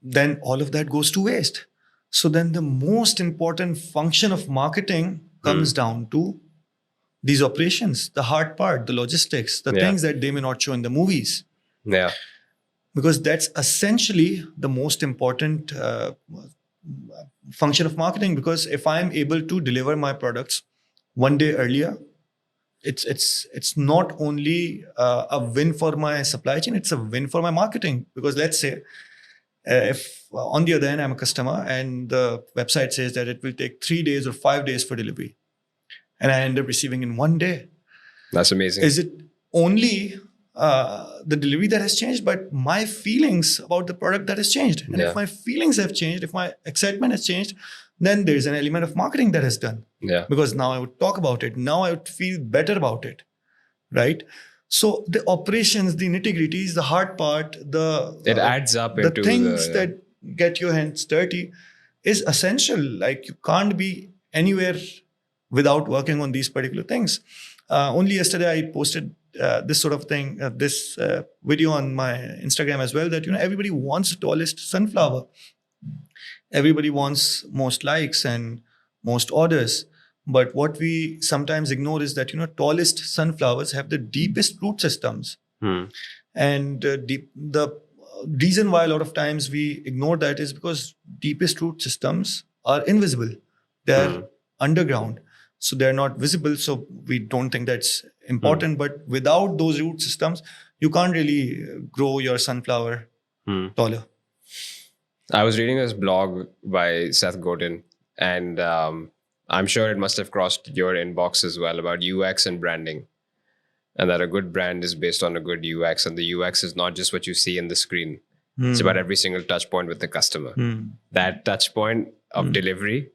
Then all of that goes to waste. So then the most important function of marketing comes down to these operations, the hard part, the logistics, the things that they may not show in the movies. Yeah. Because that's essentially the most important function of marketing. Because if I'm able to deliver my products one day earlier, it's not only a win for my supply chain, it's a win for my marketing. Because let's say if on the other end I'm a customer and the website says that it will take 3 days or 5 days for delivery, and I end up receiving in 1 day. That's amazing. Is it only the delivery that has changed, but my feelings about the product that has changed? And if my feelings have changed, if my excitement has changed, then there's an element of marketing that has done. Yeah. Because now I would talk about it. Now I would feel better about it. Right? So the operations, the nitty-gritties, the hard part, it adds up the into things that get your hands dirty is essential. Like you can't be anywhere without working on these particular things. Only yesterday I posted this sort of thing, this video on my Instagram as well, that everybody wants the tallest sunflower. Everybody wants most likes and most orders. But what we sometimes ignore is that tallest sunflowers have the deepest root systems. And the reason why a lot of times we ignore that is because deepest root systems are invisible. They're underground. So they're not visible. So we don't think that's important. But without those root systems, you can't really grow your sunflower taller. I was reading this blog by Seth Godin, and I'm sure it must have crossed your inbox as well, about UX and branding. And that a good brand is based on a good UX. And the UX is not just what you see in the screen. It's about every single touch point with the customer. That touch point of delivery,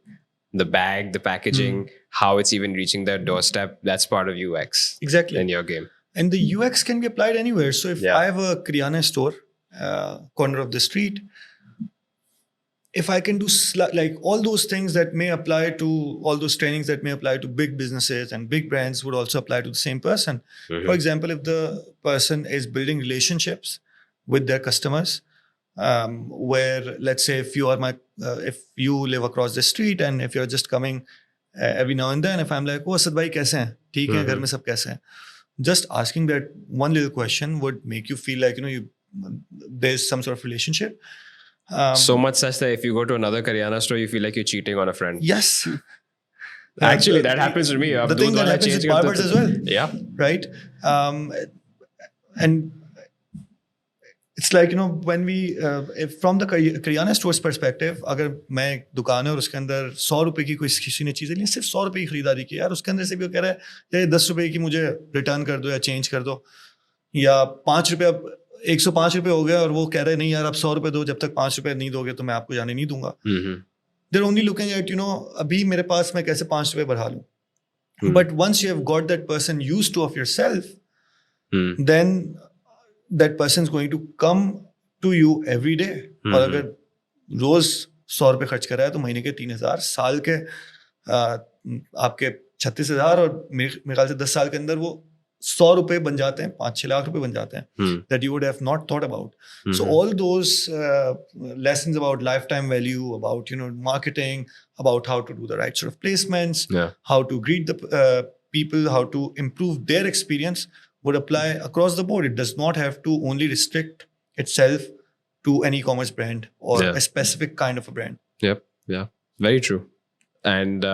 the bag, the packaging, how it's even reaching their doorstep, that's part of UX. Exactly. In your game. And the UX can be applied anywhere. So if I have a Kiryana store, corner of the street, if I can do like all those things that may apply to all those trainings that may apply to big businesses and big brands would also apply to the same person. For example, if the person is building relationships with their customers, where let's say if you are if you live across the street and if you're just coming every now and then, if I'm like, oh, Asad bhai, kaise hain? Theek hai, ghar mein sab kaise hain? Just asking that one little question would make you feel like, there's some sort of relationship. So much such that if you go to another Kiryana store, you feel like you're cheating on a friend. Yes. Actually, that happens to me. The thing that happens with barbers as well. Yeah. Right? And it's like, when we, if from the Kiryana store's perspective, अगर मैं एक दुकान है और उसके अंदर 100 रुपए की किसी ने चीज़ें ली, सिर्फ 100 रुपए की खरीदारी की, यार उसके अंदर से भी वो कह रहा है, ये 10 रुपए की मुझे रिटर्न कर दो या चेंज कर दो, या 5 रुपए, 105 रुपए हो गया और वो कह रहे नहीं यार आप 100 रुपए दो, जब तक 5 रुपए नहीं दोगे तो मैं आपको जाने नहीं दूंगा. They're only looking at, अभी मेरे पास मैं कैसे 5 रुपए बढ़ा लूं. But once you have got that person used to of yourself, then that person is going to come to you every day. और अगर रोज 100 रुपए खर्च कर रहा है तो महीने के 3,000, साल के आपके 36,000, और मेरे ख्याल से 10 साल के अंदर वो 100 रुपए बन जाते हैं, 5-6 लाख रुपए बन जाते हैं, that you would have not thought about. So all those lessons about lifetime value, about marketing, about how to do the right sort of placements, how to greet the people, how to improve their experience, would apply across the board. It does not have to only restrict itself to an e-commerce brand or a specific kind of a brand. Yep. Yeah. Very true. And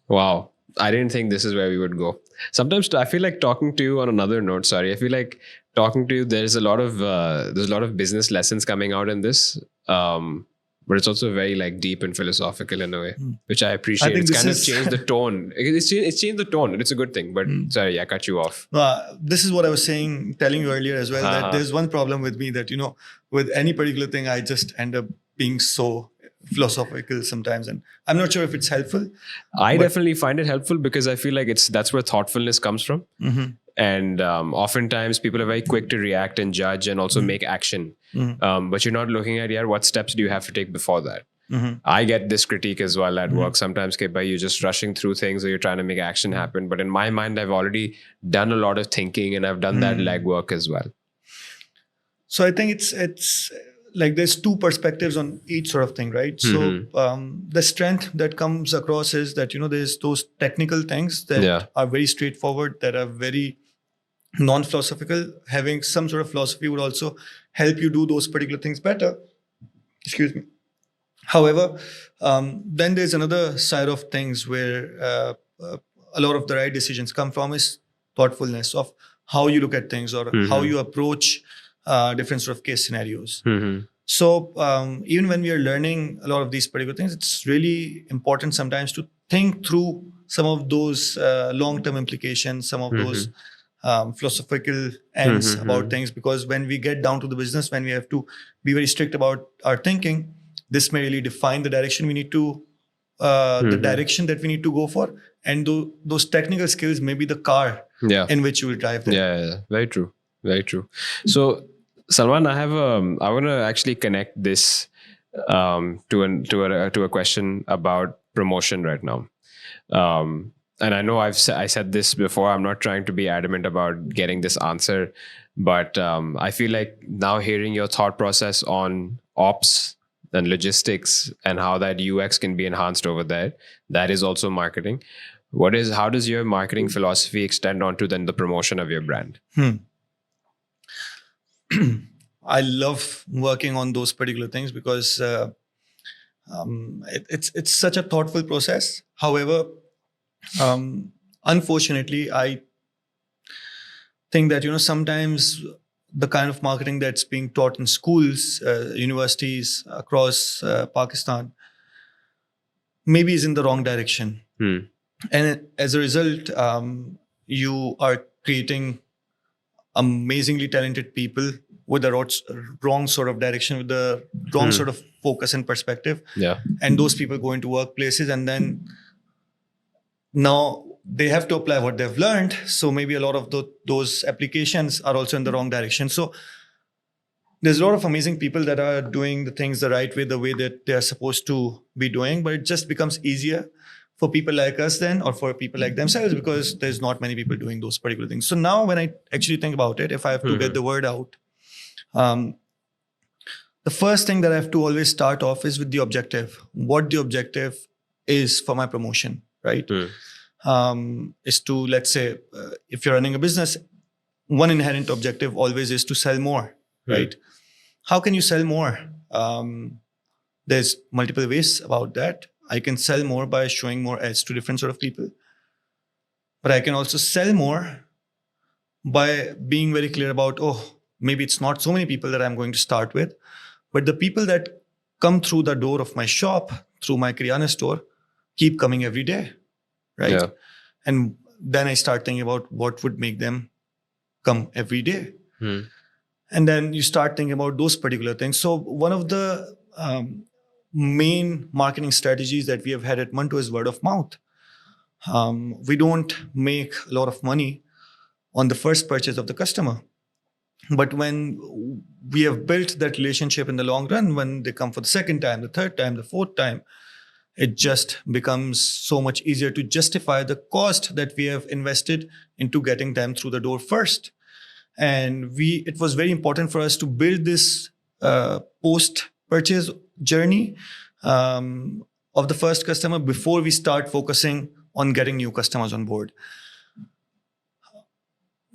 wow, I didn't think this is where we would go. Sometimes I feel like talking to you on another note. Sorry, I feel like talking to you. There's a lot of business lessons coming out in this. but it's also very like deep and philosophical in a way, which I appreciate. think It's this kind of is- changed the tone. It's changed the tone, and it's a good thing. But sorry, I cut you off. This is what I was telling you earlier as well, that Uh-huh. there's one problem with me that, with any particular thing, I just end up being so philosophical sometimes. And I'm not sure if it's helpful. I definitely find it helpful because I feel like that's where thoughtfulness comes from. And oftentimes people are very quick to react and judge and also make action. But you're not looking at, what steps do you have to take before that? I get this critique as well at work sometimes, by you're just rushing through things or you're trying to make action happen. But in my mind, I've already done a lot of thinking and I've done that legwork as well. So I think it's like there's two perspectives on each sort of thing, right? So the strength that comes across is that, there's those technical things that are very straightforward, that are very non-philosophical. Having some sort of philosophy would also help you do those particular things better. Excuse me. However, then there's another side of things where a lot of the right decisions come from is thoughtfulness of how you look at things or how you approach different sort of case scenarios. So even when we are learning a lot of these particular things, it's really important sometimes to think through some of those long-term implications, some of those philosophical ends about things, because when we get down to the business, when we have to be very strict about our thinking, this may really define the direction we need to, the direction that we need to go for, and those technical skills may be the car in which you will drive there. Yeah, very true, very true. So Salman, I want to actually connect this to a question about promotion right now. And I know I said this before. I'm not trying to be adamant about getting this answer, but I feel like now hearing your thought process on ops and logistics and how that UX can be enhanced over there, that is also marketing. How does your marketing philosophy extend onto then the promotion of your brand? I love working on those particular things because it's such a thoughtful process. However, unfortunately, I think that sometimes the kind of marketing that's being taught in schools, universities across Pakistan, maybe is in the wrong direction, and as a result, you are creating amazingly talented people with the wrong sort of direction, with the wrong sort of focus and perspective. Yeah. And those people go into workplaces and then now they have to apply what they've learned. So maybe a lot of those applications are also in the wrong direction. So there's a lot of amazing people that are doing the things the right way, the way that they're supposed to be doing, but it just becomes easier for people like us then, or for people like themselves, because there's not many people doing those particular things. So now when I actually think about it, if I have to get the word out, the first thing that I have to always start off is with the objective. What the objective is for my promotion, right? Is to, let's say, if you're running a business, one inherent objective always is to sell more, right? How can you sell more? There's multiple ways about that. I can sell more by showing more ads to different sort of people. But I can also sell more by being very clear about, maybe it's not so many people that I'm going to start with, but the people that come through the door of my shop, through my Kirana store, keep coming every day, right? Yeah. And then I start thinking about what would make them come every day. And then you start thinking about those particular things. So one of the main marketing strategies that we have had at Manto is word of mouth. We don't make a lot of money on the first purchase of the customer. But when we have built that relationship in the long run, when they come for the second time, the third time, the fourth time, it just becomes so much easier to justify the cost that we have invested into getting them through the door first. And it was very important for us to build this post-purchase journey of the first customer before we start focusing on getting new customers on board.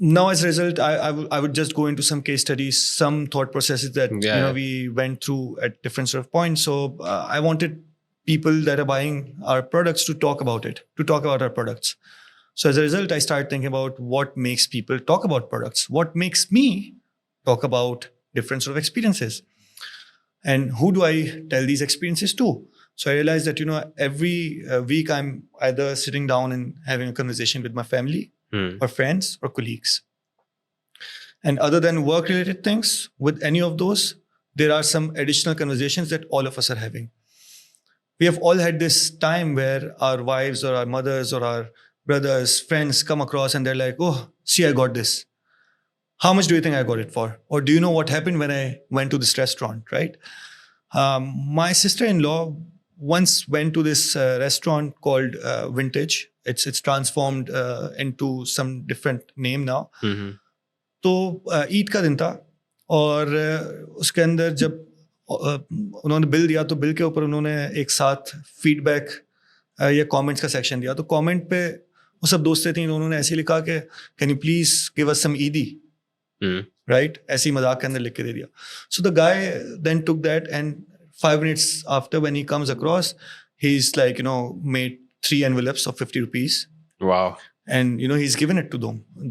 Now, as a result, I would just go into some case studies, some thought processes that we went through at different sort of points. So I wanted people that are buying our products to talk about it, to talk about our products. So as a result, I started thinking about what makes people talk about products, what makes me talk about different sort of experiences. And who do I tell these experiences to? So I realized that, every week I'm either sitting down and having a conversation with my family or friends or colleagues. And other than work related things, with any of those, there are some additional conversations that all of us are having. We have all had this time where our wives or our mothers or our brothers, friends come across and they're like, oh, see, I got this. How much do you think I got it for? Or do you know what happened when I went to this restaurant, right? My sister-in-law once went to this restaurant called Vintage. It's transformed into some different name now. तो ईद का दिन था और उसके अंदर जब उन्होंने bill दिया तो बिल के ऊपर उन्होंने एक साथ फीडबैक या कमेंट्स का सेक्शन दिया. तो कमेंट पे वो सब दोस्तें थी, उन्होंने ऐसे लिखा कि can you please give us some Eidi, right? ऐसे ही मजाक के अंदर लिख के दे दिया. So the guy then took that and 5 minutes after when he comes across, he's like, made 3 envelopes of 50 rupees. Wow. And, he's given it to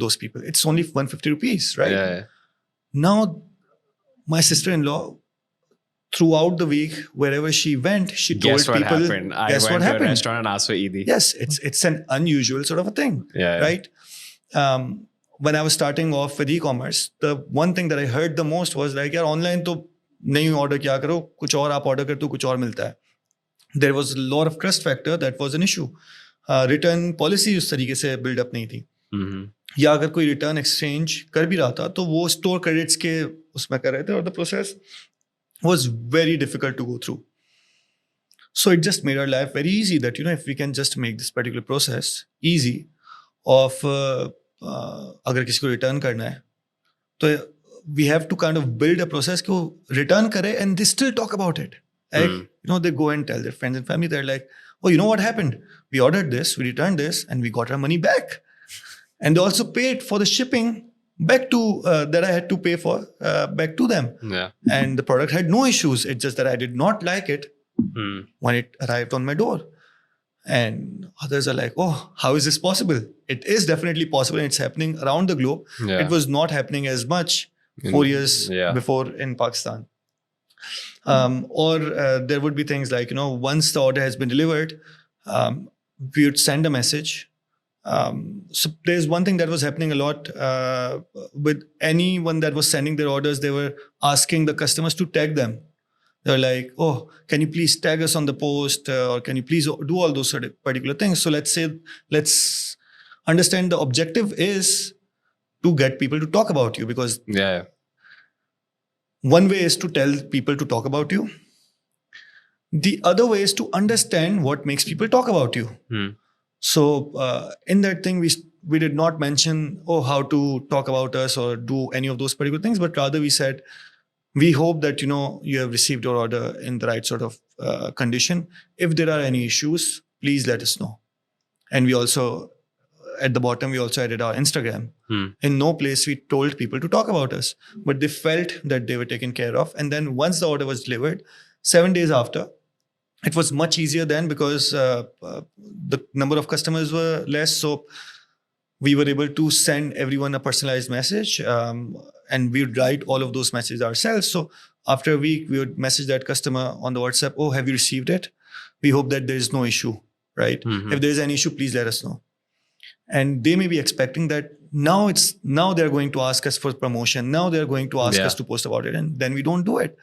those people. It's only 150 rupees, right? Yeah. Now, my sister-in-law, throughout the week, wherever she went, she told Guess what people, happened? I guess went what to happened? a restaurant and asked for Eid. Yes, it's an unusual sort of a thing, right? When I was starting off with e-commerce, the one thing that I heard the most was like, यार online तो नहीं order किया करो, कुछ और आप order करते हो, कुछ और मिलता है. There was a lot of trust factor that was an issue. Return policy उस तरीके से build up नहीं थी. या अगर कोई return exchange कर भी रहा था तो वो store credits के उसमें कर रहे थे और the process was very difficult to go through. So it just made our life very easy that, if we can just make this particular process easy of अगर किसी को return करना है तो we have to kind of build a process कि वो return करे and they still talk about it. Like, they go and tell their friends and family, they're like, oh, you know what happened? We ordered this, we returned this, and we got our money back. And they also paid for the shipping back to, that I had to pay for, back to them. Yeah. And the product had no issues. It's just that I did not like it when it arrived on my door. And others are like, oh, how is this possible? It is definitely possible and it's happening around the globe. Yeah. It was not happening as much 4 years before in Pakistan. Or there would be things like, once the order has been delivered, we would send a message. So there's one thing that was happening a lot with anyone that was sending their orders. They were asking the customers to tag them. They're like, oh, can you please tag us on the post? Or can you please do all those sort of particular things? So let's understand the objective is to get people to talk about you, because one way is to tell people to talk about you. The other way is to understand what makes people talk about you. So in that thing, we did not mention, how to talk about us or do any of those particular things, but rather we said, we hope that, you have received your order in the right sort of condition. If there are any issues, please let us know. And we also, at the bottom, we also added our Instagram. In no place we told people to talk about us, but they felt that they were taken care of. And then once the order was delivered, 7 days after, it was much easier then because the number of customers were less. So we were able to send everyone a personalized message, and we would write all of those messages ourselves. So after a week, we would message that customer on the WhatsApp, oh, have you received it? We hope that there is no issue, right? If there is an issue, please let us know. And they may be expecting that now they're going to ask us for promotion. Now they're going to ask us to post about it. And then we don't do it.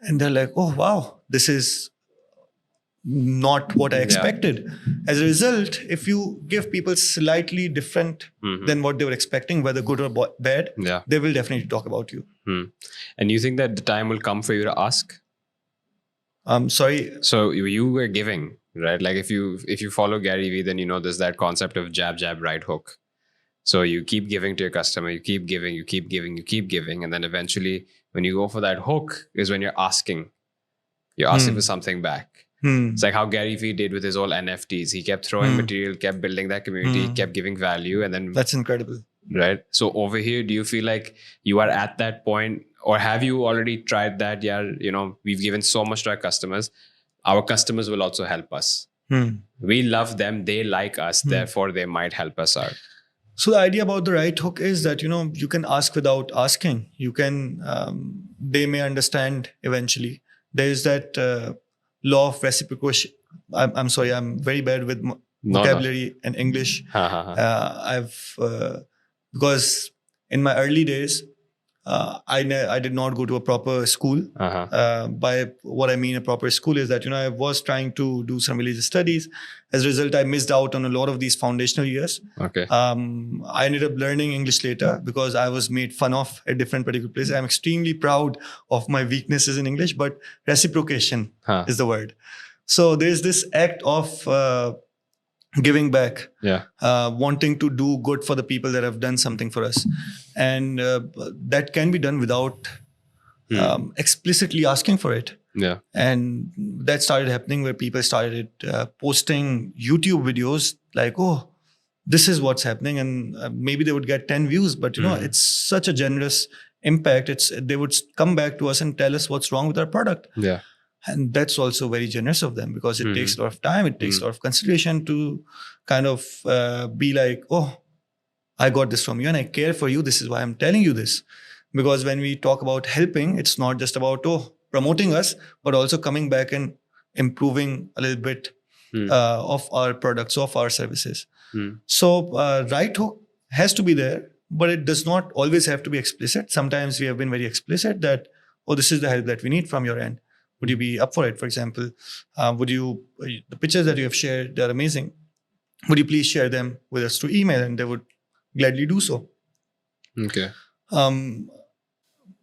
And they're like, oh, wow, this is not what I expected. As a result, if you give people slightly different than what they were expecting, whether good or bad, they will definitely talk about you. And you think that the time will come for you to ask? Sorry. So you were giving, right? Like if you follow Gary Vee, then there's that concept of jab, jab, right hook. So you keep giving to your customer, you keep giving, you keep giving, you keep giving. And then eventually when you go for that hook is when you're asking for something back. It's like how Gary Vee did with his whole NFTs. He kept throwing material, kept building that community, kept giving value. And then that's incredible. Right. So over here, do you feel like you are at that point, or have you already tried that? We've given so much to our customers. Our customers will also help us. We love them. They like us. Therefore, they might help us out. So the idea about the right hook is that, you can ask without asking. You can, they may understand eventually. There is that law of reciprocation. I'm sorry, I'm very bad with vocabulary and English. Because in my early days, I did not go to a proper school. By what I mean a proper school is that, I was trying to do some religious studies. As a result, I missed out on a lot of these foundational years. Okay. I ended up learning English later because I was made fun of at different particular places. I'm extremely proud of my weaknesses in English, but reciprocation is the word. So there's this act of giving back, wanting to do good for the people that have done something for us. And that can be done without explicitly asking for it. Yeah. And that started happening where people started posting YouTube videos like, oh, this is what's happening. And maybe they would get 10 views, but it's such a generous impact. They would come back to us and tell us what's wrong with our product. Yeah. And that's also very generous of them because it takes a lot of time. It takes a lot of consideration to kind of be like, oh, I got this from you and I care for you. This is why I'm telling you this. Because when we talk about helping, it's not just about, promoting us, but also coming back and improving a little bit of our products, of our services. So right hook has to be there, but it does not always have to be explicit. Sometimes we have been very explicit that, this is the help that we need from your end. Would you be up for it? For example, the pictures that you have shared, they're amazing. Would you please share them with us through email? And they would gladly do so. Okay.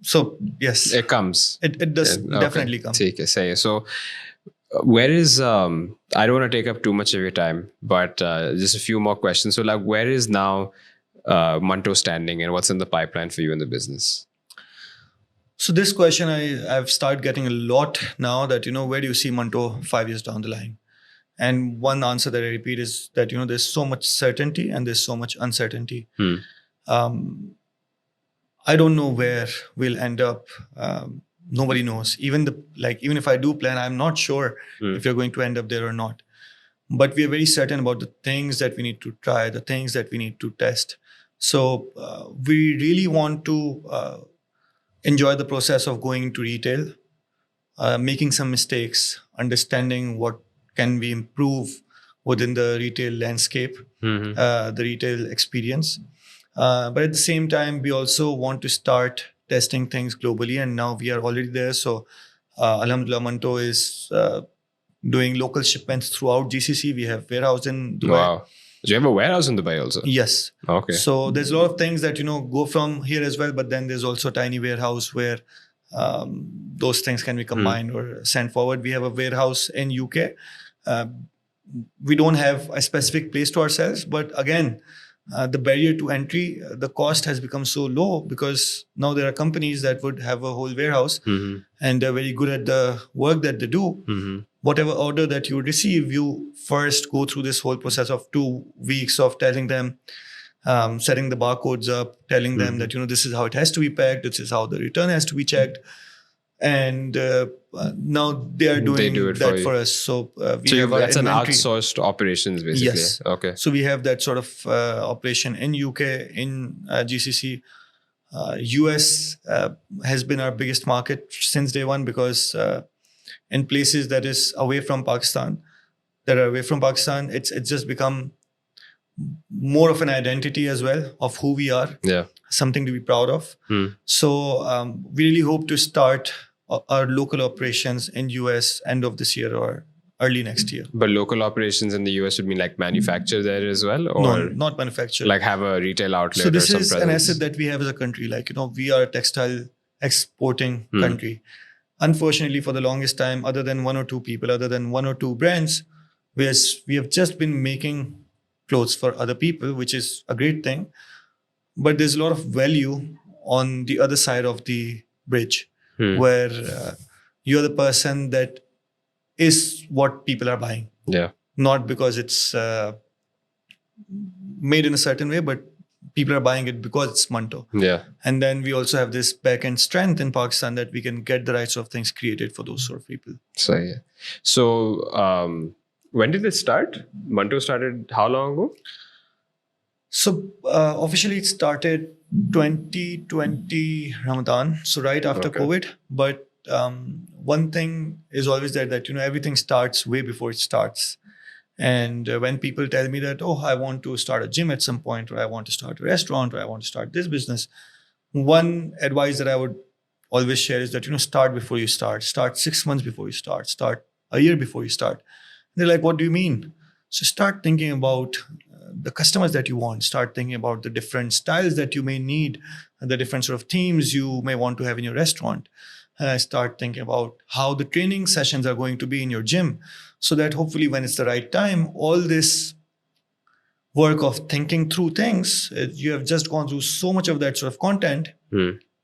So yes, it comes. It does definitely come. So where is, I don't want to take up too much of your time, but just a few more questions. So like, where is now Manto standing and what's in the pipeline for you in the business? So this question I've started getting a lot now that, where do you see Manto 5 years down the line? And one answer that I repeat is that, there's so much certainty and there's so much uncertainty. I don't know where we'll end up. Nobody knows. Even if I do plan, I'm not sure if you're going to end up there or not. But we are very certain about the things that we need to try, the things that we need to test. So we really want to enjoy the process of going into retail, making some mistakes, understanding what can we improve within the retail landscape, the retail experience. But at the same time, we also want to start testing things globally. And now we are already there. So Alhamdulillah, Manto is doing local shipments throughout GCC. We have warehouse in Dubai. Wow. Do you have a warehouse in Dubai also? Yes. Okay. So there's a lot of things that, go from here as well. But then there's also a tiny warehouse where those things can be combined or sent forward. We have a warehouse in UK. We don't have a specific place to ourselves. But again, the barrier to entry, the cost has become so low because now there are companies that would have a whole warehouse and they're very good at the work that they do. Whatever order that you receive, you first go through this whole process of 2 weeks of telling them, setting the barcodes up, telling them that, this is how it has to be packed. This is how the return has to be checked. And now they are doing that for us. So we have that's an outsourced operations basically. Yes. Okay. So we have that sort of operation in UK, in GCC. US has been our biggest market since day one because in places that is away from Pakistan, it's just become more of an identity as well of who we are. Yeah. Something to be proud of. So we really hope to start our local operations in US end of this year or early next year. But local operations in the US would mean like manufacture there as well? Or no, not manufacture. Like have a retail outlet. So this or some is presence? an asset that we have as a country. Like, we are a textile exporting country. Unfortunately, for the longest time, other than one or two people, other than one or two brands, we have just been making clothes for other people, which is a great thing. But there's a lot of value on the other side of the bridge where you're the person that is what people are buying. Yeah. Not because it's made in a certain way, but people are buying it because it's Manto. Yeah. And then we also have this back-end strength in Pakistan that we can get the right sort of things created for those sort of people. So, yeah. So when did it start? Manto started how long ago? So officially it started 2020 Ramadan, so right after Okay. COVID. But one thing is always there, that everything starts way before it starts. And when people tell me that, oh, I want to start a gym at some point, or I want to start a restaurant, or I want to start this business, one advice that I would always share is that start before you start. Start 6 months before you start. Start a year before you start. They're like, what do you mean? So start thinking about the customers that you want. Start thinking about the different styles that you may need, the different sort of themes you may want to have in your restaurant. Start thinking about how the training sessions are going to be in your gym, so that hopefully when it's the right time, all this work of thinking through things, you have just gone through so much of that sort of content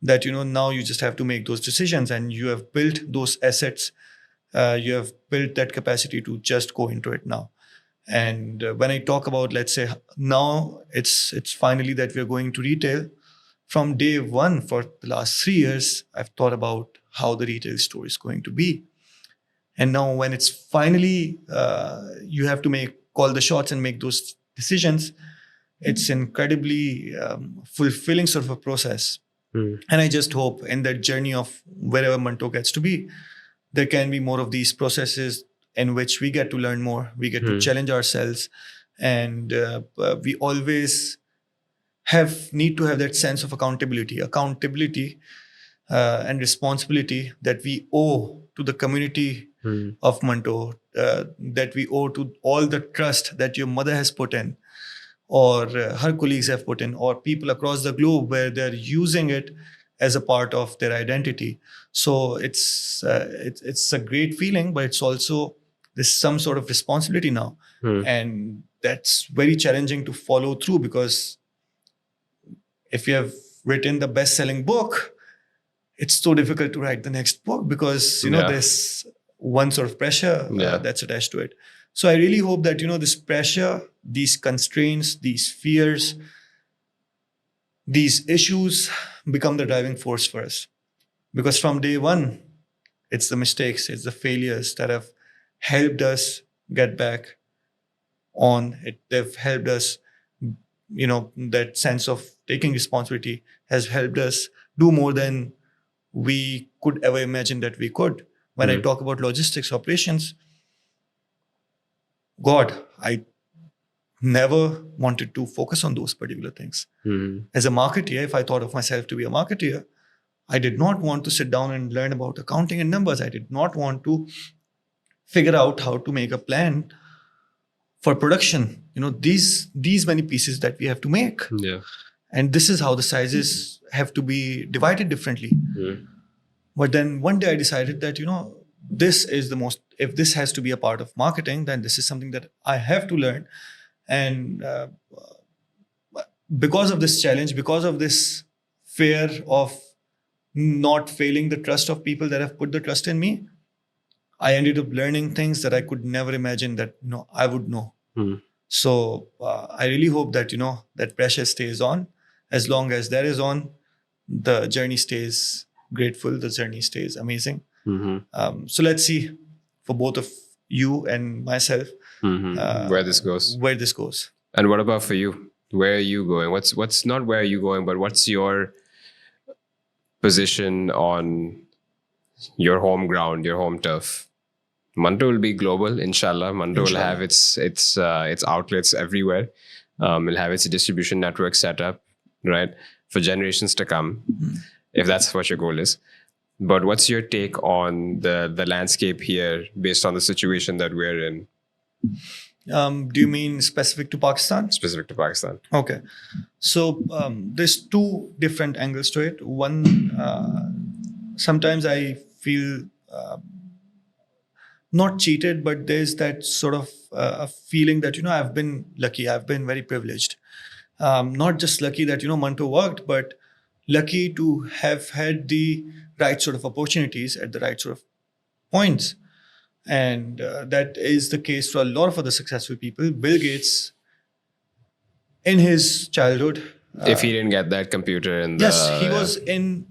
that now you just have to make those decisions, and you have built those assets. You have built that capacity to just go into it now. And when I talk about, let's say, now it's finally that we're going to retail. From day one, for the last 3 years, I've thought about how the retail store is going to be. And now when it's finally, you have to call the shots and make those decisions, it's incredibly fulfilling sort of a process. And I just hope in that journey of wherever Manto gets to be, there can be more of these processes in which we get to learn more, we get to challenge ourselves, and we always need to have that sense of accountability and responsibility that we owe to the community of Manto, that we owe to all the trust that your mother has put in, or her colleagues have put in, or people across the globe where they're using it as a part of their identity. So it's a great feeling, but it's also there's some sort of responsibility now, and that's very challenging to follow through, because if you have written the best-selling book, it's so difficult to write the next book, because there's one sort of pressure that's attached to it. So I really hope that this pressure, these constraints, these fears, these issues become the driving force for us. Because from day one, it's the mistakes, it's the failures that have helped us get back on. They've helped us, that sense of taking responsibility has helped us do more than we could ever imagine that we could. When I talk about logistics operations, God, I never wanted to focus on those particular things. As a marketeer, if I thought of myself to be a marketeer, I did not want to sit down and learn about accounting and numbers. I did not want to figure out how to make a plan for production. These many pieces that we have to make. Yeah. And this is how the sizes have to be divided differently. But then one day I decided that, this is the most, if this has to be a part of marketing, then this is something that I have to learn. And because of this challenge, because of this fear of not failing the trust of people that have put the trust in me, I ended up learning things that I could never imagine that I would know. So I really hope that that pressure stays on. As long as that is on, the journey stays grateful, the journey stays amazing. So let's see, for both of you and myself, where this goes. And what about for you? Where are you going? What's not where are you going, but what's your position on your home ground, your home turf? Manto will be global, inshallah. Manto will have its outlets everywhere. Will have its distribution network set up, right, for generations to come, if that's what your goal is. But what's your take on the landscape here, based on the situation that we're in? Do you mean specific to Pakistan? Specific to Pakistan. Okay. So there's two different angles to it. One, sometimes I feel not cheated, but there's that sort of a feeling that, I've been lucky. I've been very privileged. Not just lucky that, Manto worked, but lucky to have had the right sort of opportunities at the right sort of points. And that is the case for a lot of other successful people. Bill Gates, in his childhood, if he didn't get that computer in the... Yes, he was in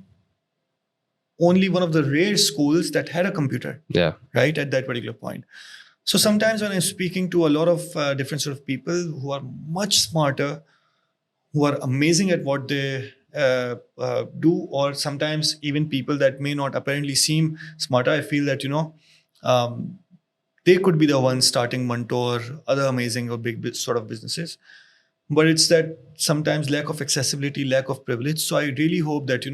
only one of the rare schools that had a computer. Yeah. Right, at that particular point. So sometimes when I'm speaking to a lot of different sort of people who are much smarter, who are amazing at what they do, or sometimes even people that may not apparently seem smarter. I feel that, um, they could be the ones starting Manto or other amazing or big sort of businesses. But it's that sometimes lack of accessibility, lack of privilege. So I really hope that,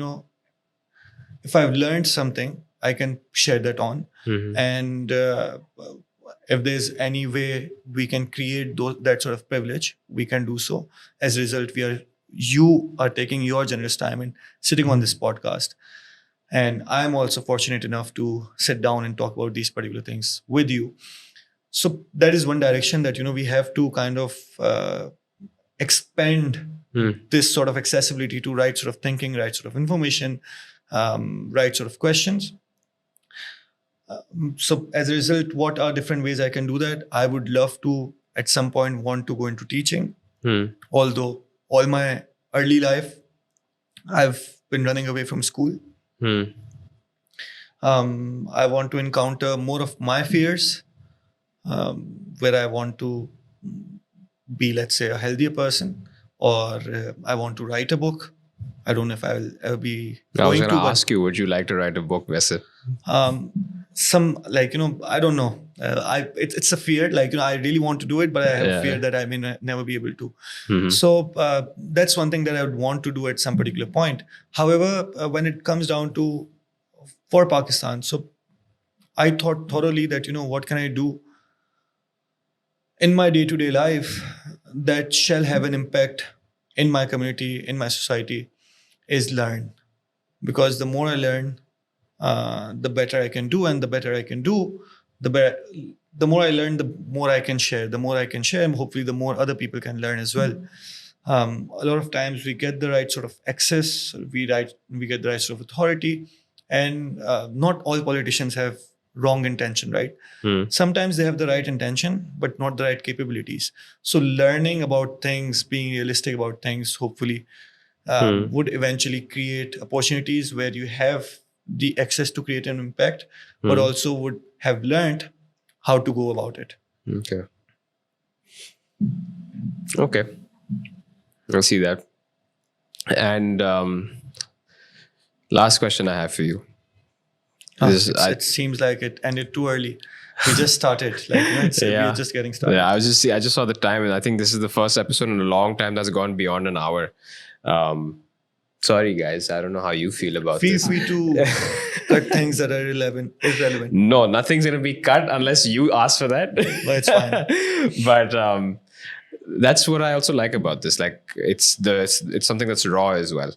if I've learned something, I can share that on. And if there's any way we can create that sort of privilege, we can do so. As a result, you are taking your generous time and sitting on this podcast. And I'm also fortunate enough to sit down and talk about these particular things with you. So that is one direction that, we have to kind of expand this sort of accessibility to right sort of thinking, right sort of information, right sort of questions. So as a result, what are different ways I can do that? I would love to, at some point, want to go into teaching. Although all my early life, I've been running away from school. I want to encounter more of my fears, where I want to be, let's say, a healthier person, or I want to write a book. I don't know if I will ever be I was going going to. to ask you, would you like to write a book, Vese? Some, like, I don't know. It's a fear. Like, I really want to do it, but I have a fear that I may never be able to. So that's one thing that I would want to do at some particular point. However, when it comes down to for Pakistan, so I thought thoroughly that, what can I do in my day-to-day life that shall have an impact in my community, in my society, is learn. Because the more I learn, the better I can do, and the better I can do, the more I learn, the more I can share. The more I can share, and hopefully the more other people can learn as well. A lot of times we get the right sort of access, we get the right sort of authority, and not all politicians have wrong intention, right? Sometimes they have the right intention, but not the right capabilities. So learning about things, being realistic about things, hopefully would eventually create opportunities where you have the access to create an impact, but also would have learned how to go about it. Okay. I see that. And last question I have for you. It seems like it ended too early. We just started. We're just getting started. Yeah, I just saw the time, and I think this is the first episode in a long time that's gone beyond an hour. Sorry, guys. I don't know how you feel about this. Feel free to cut things that are irrelevant. No, nothing's going to be cut unless you ask for that. But it's fine. But that's what I also like about this. Like, it's something that's raw as well.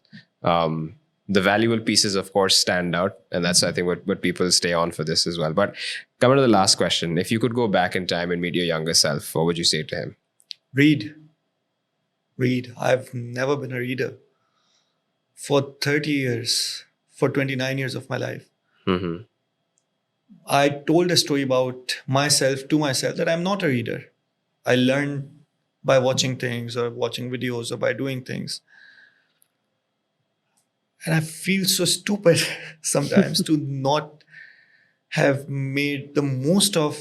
The valuable pieces, of course, stand out. And that's, I think, what people stay on for this as well. But coming to the last question, if you could go back in time and meet your younger self, what would you say to him? Read. I've never been a reader. For 30 years, for 29 years of my life, I told a story about myself to myself that I'm not a reader. I learn by watching things or watching videos or by doing things. And I feel so stupid sometimes to not have made the most of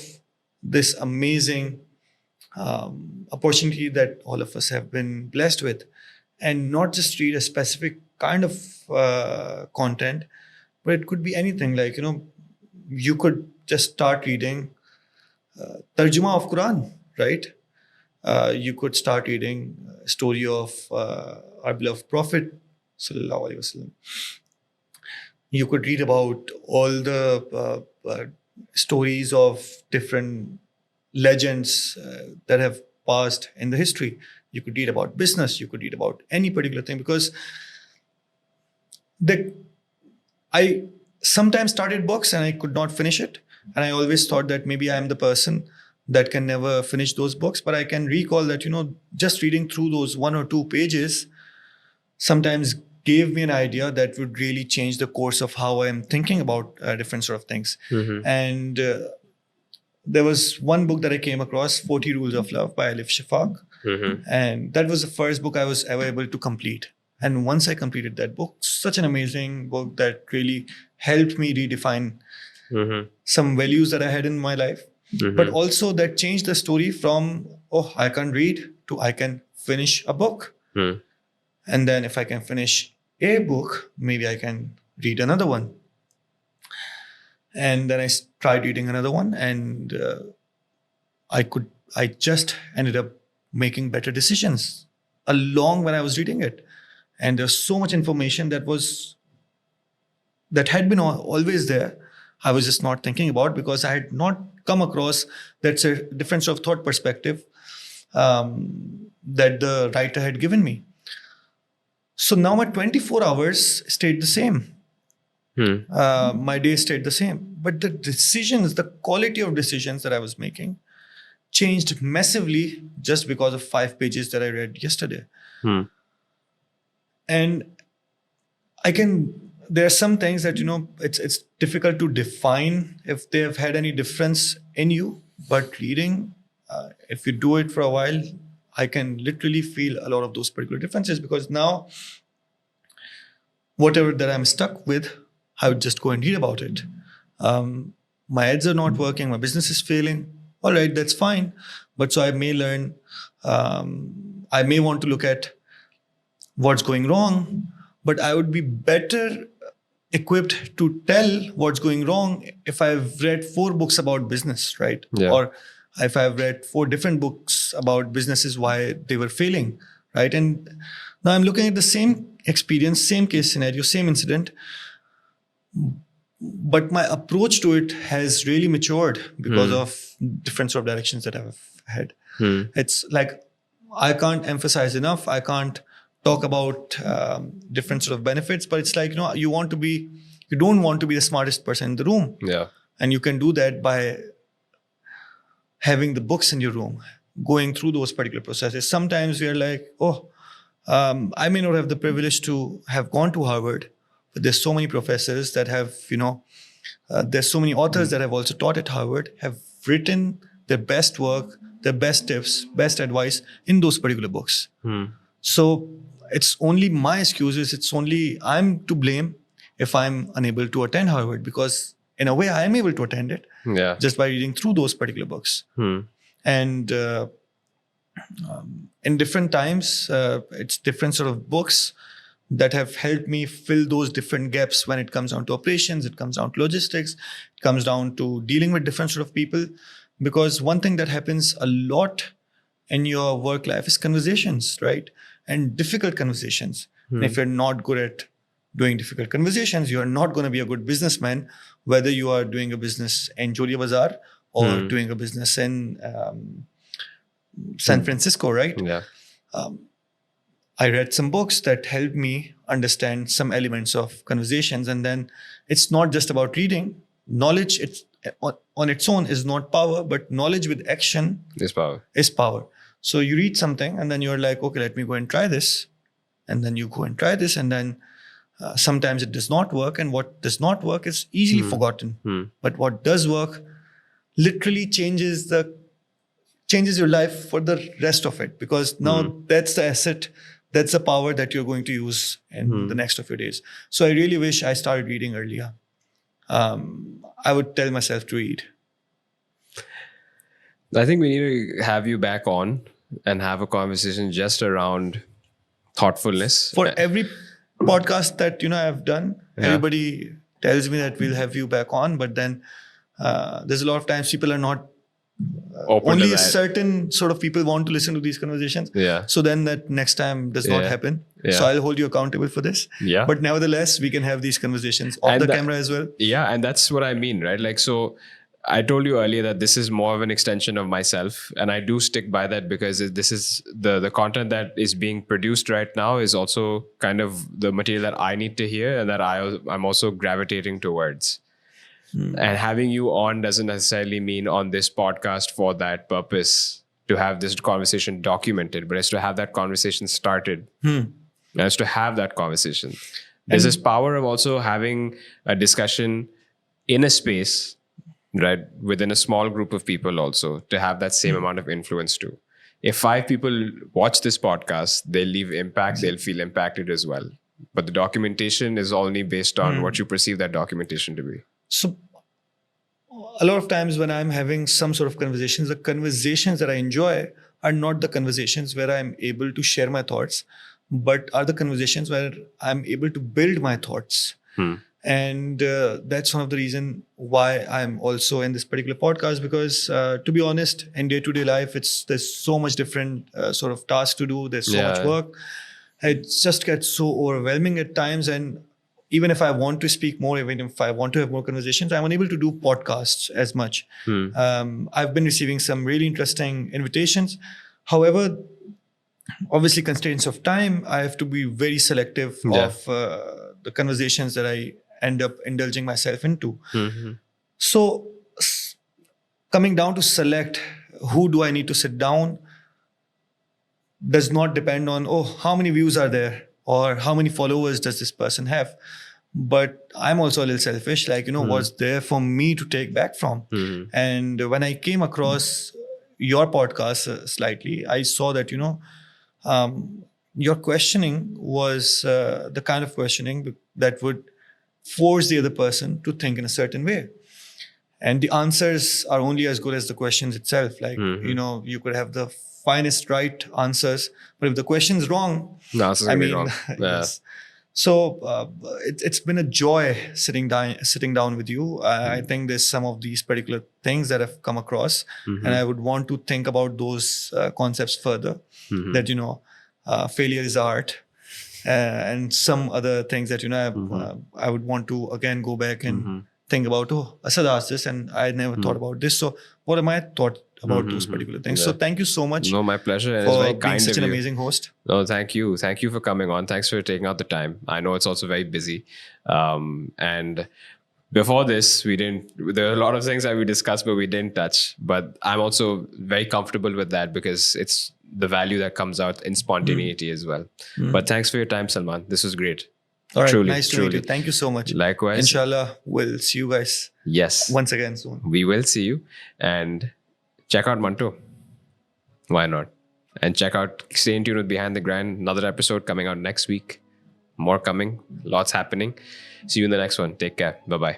this amazing opportunity that all of us have been blessed with, and not just read a specific kind of content, but it could be anything. Like, you could just start reading Tarjuma of Quran, right? You could start reading a story of our beloved Prophet, Sallallahu Alaihi Wasallam. You could read about all the stories of different legends that have passed in the history. You could read about business. You could read about any particular thing, because I sometimes started books and I could not finish it. And I always thought that maybe I am the person that can never finish those books. But I can recall that, just reading through those 1 or 2 pages sometimes gave me an idea that would really change the course of how I am thinking about different sort of things. And there was one book that I came across, 40 Rules of Love by Alif Shafaq. And that was the first book I was ever able to complete. And once I completed that book, such an amazing book that really helped me redefine some values that I had in my life. But also that changed the story from, I can't read, to I can finish a book. And then if I can finish a book, maybe I can read another one. And then I tried reading another one, and I just ended up making better decisions along when I was reading it. And there's so much information that had been always there. I was just not thinking about because I had not come across that's a different sort of thought perspective that the writer had given me. So now my 24 hours stayed the same. My day stayed the same. But the decisions, the quality of decisions that I was making changed massively just because of 5 pages that I read yesterday. And there are some things that, it's difficult to define if they have had any difference in you. But reading, if you do it for a while, I can literally feel a lot of those particular differences, because now whatever that I'm stuck with, I would just go and read about it. My ads are not working, my business is failing. All right, that's fine. But so I may learn, I may want to look at what's going wrong, but I would be better equipped to tell what's going wrong if I've read 4 books about business, right? Yeah. Or if I've read 4 different books about businesses, why they were failing, right? And now I'm looking at the same experience, same case scenario, same incident, but my approach to it has really matured because of different sort of directions that I've had. It's like, I can't emphasize enough. I can't talk about different sort of benefits, but it's like, you don't want to be the smartest person in the room. Yeah. And you can do that by having the books in your room, going through those particular processes. Sometimes we are like, I may not have the privilege to have gone to Harvard, but there's so many professors that have, there's so many authors that have also taught at Harvard, have written their best work, their best tips, best advice in those particular books. So it's only my excuses. It's only I'm to blame if I'm unable to attend Harvard, because in a way I am able to attend it just by reading through those particular books. And in different times, it's different sort of books that have helped me fill those different gaps when it comes down to operations, it comes down to logistics, it comes down to dealing with different sort of people. Because one thing that happens a lot in your work life is conversations, right? And difficult conversations. And if you're not good at doing difficult conversations, you're not going to be a good businessman, whether you are doing a business in Jodia Bazaar or doing a business in San Francisco, right? Yeah. I read some books that helped me understand some elements of conversations. And then it's not just about reading. Knowledge on its own is not power, but knowledge with action is power. So you read something and then you're like, okay, let me go and try this. And then you go and try this. And then sometimes it does not work. And what does not work is easily forgotten. But what does work literally changes your life for the rest of it. Because now that's the asset, that's the power that you're going to use in the next of your days. So I really wish I started reading earlier. I would tell myself to read. I think we need to have you back on and have a conversation just around thoughtfulness. For every podcast that I've done, everybody tells me that we'll have you back on, but then there's a lot of times people are not only a certain sort of people want to listen to these conversations. So then that next time does not happen. So I'll hold you accountable for this. But nevertheless, we can have these conversations off the camera as well. And that's what I mean, right? Like, so I told you earlier that this is more of an extension of myself, and I do stick by that, because this is the content that is being produced right now is also kind of the material that I need to hear and that I'm also gravitating towards. And having you on doesn't necessarily mean on this podcast for that purpose, to have this conversation documented, but it's to have that conversation started. And it's to have that conversation. There's this power of also having a discussion in a space, right, within a small group of people also, to have that same amount of influence too. If 5 people watch this podcast, they'll leave impact, they'll feel impacted as well. But the documentation is only based on what you perceive that documentation to be. So a lot of times when I'm having some sort of conversations, the conversations that I enjoy are not the conversations where I'm able to share my thoughts. but are the conversations where I'm able to build my thoughts. And that's one of the reason why I'm also in this particular podcast, because to be honest, in day-to-day life, there's so much different sort of tasks to do. There's so much Yeah. work. It just gets so overwhelming at times. And even if I want to speak more, even if I want to have more conversations, I'm unable to do podcasts as much. I've been receiving some really interesting invitations. However, obviously constraints of time, I have to be very selective of the conversations that I end up indulging myself into. So coming down to select who do I need to sit down does not depend on, how many views are there or how many followers does this person have. But I'm also a little selfish, like, what's there for me to take back from? And when I came across your podcast slightly, I saw that, your questioning was the kind of questioning that would force the other person to think in a certain way. And the answers are only as good as the questions itself. Like, you could have the finest right answers, but if the question's wrong, No, it's gonna be wrong. yes. So it's been a joy sitting down with you. I think there's some of these particular things that I've come across, and I would want to think about those concepts further. That failure is art, and some other things that I would want to again go back and think about. Asad asked this, and I never thought about this. So what am I thought about those particular things? So thank you so much. No, my pleasure. And for it's very being kind such of an you. amazing host. No, thank you. Thank you for coming on. Thanks for taking out the time. I know it's also very busy. And before this, there are a lot of things that we discussed, but we didn't touch. But I'm also very comfortable with that because it's the value that comes out in spontaneity as well. But thanks for your time, Salman. This was great. All right. Truly, Nice to meet you. Thank you so much. Likewise. Inshallah, we'll see you guys Yes. once again soon. We will see you. And check out Manto. Why not? And stay in tune with Behind the Grind. Another episode coming out next week. More coming. Lots happening. See you in the next one. Take care. Bye-bye.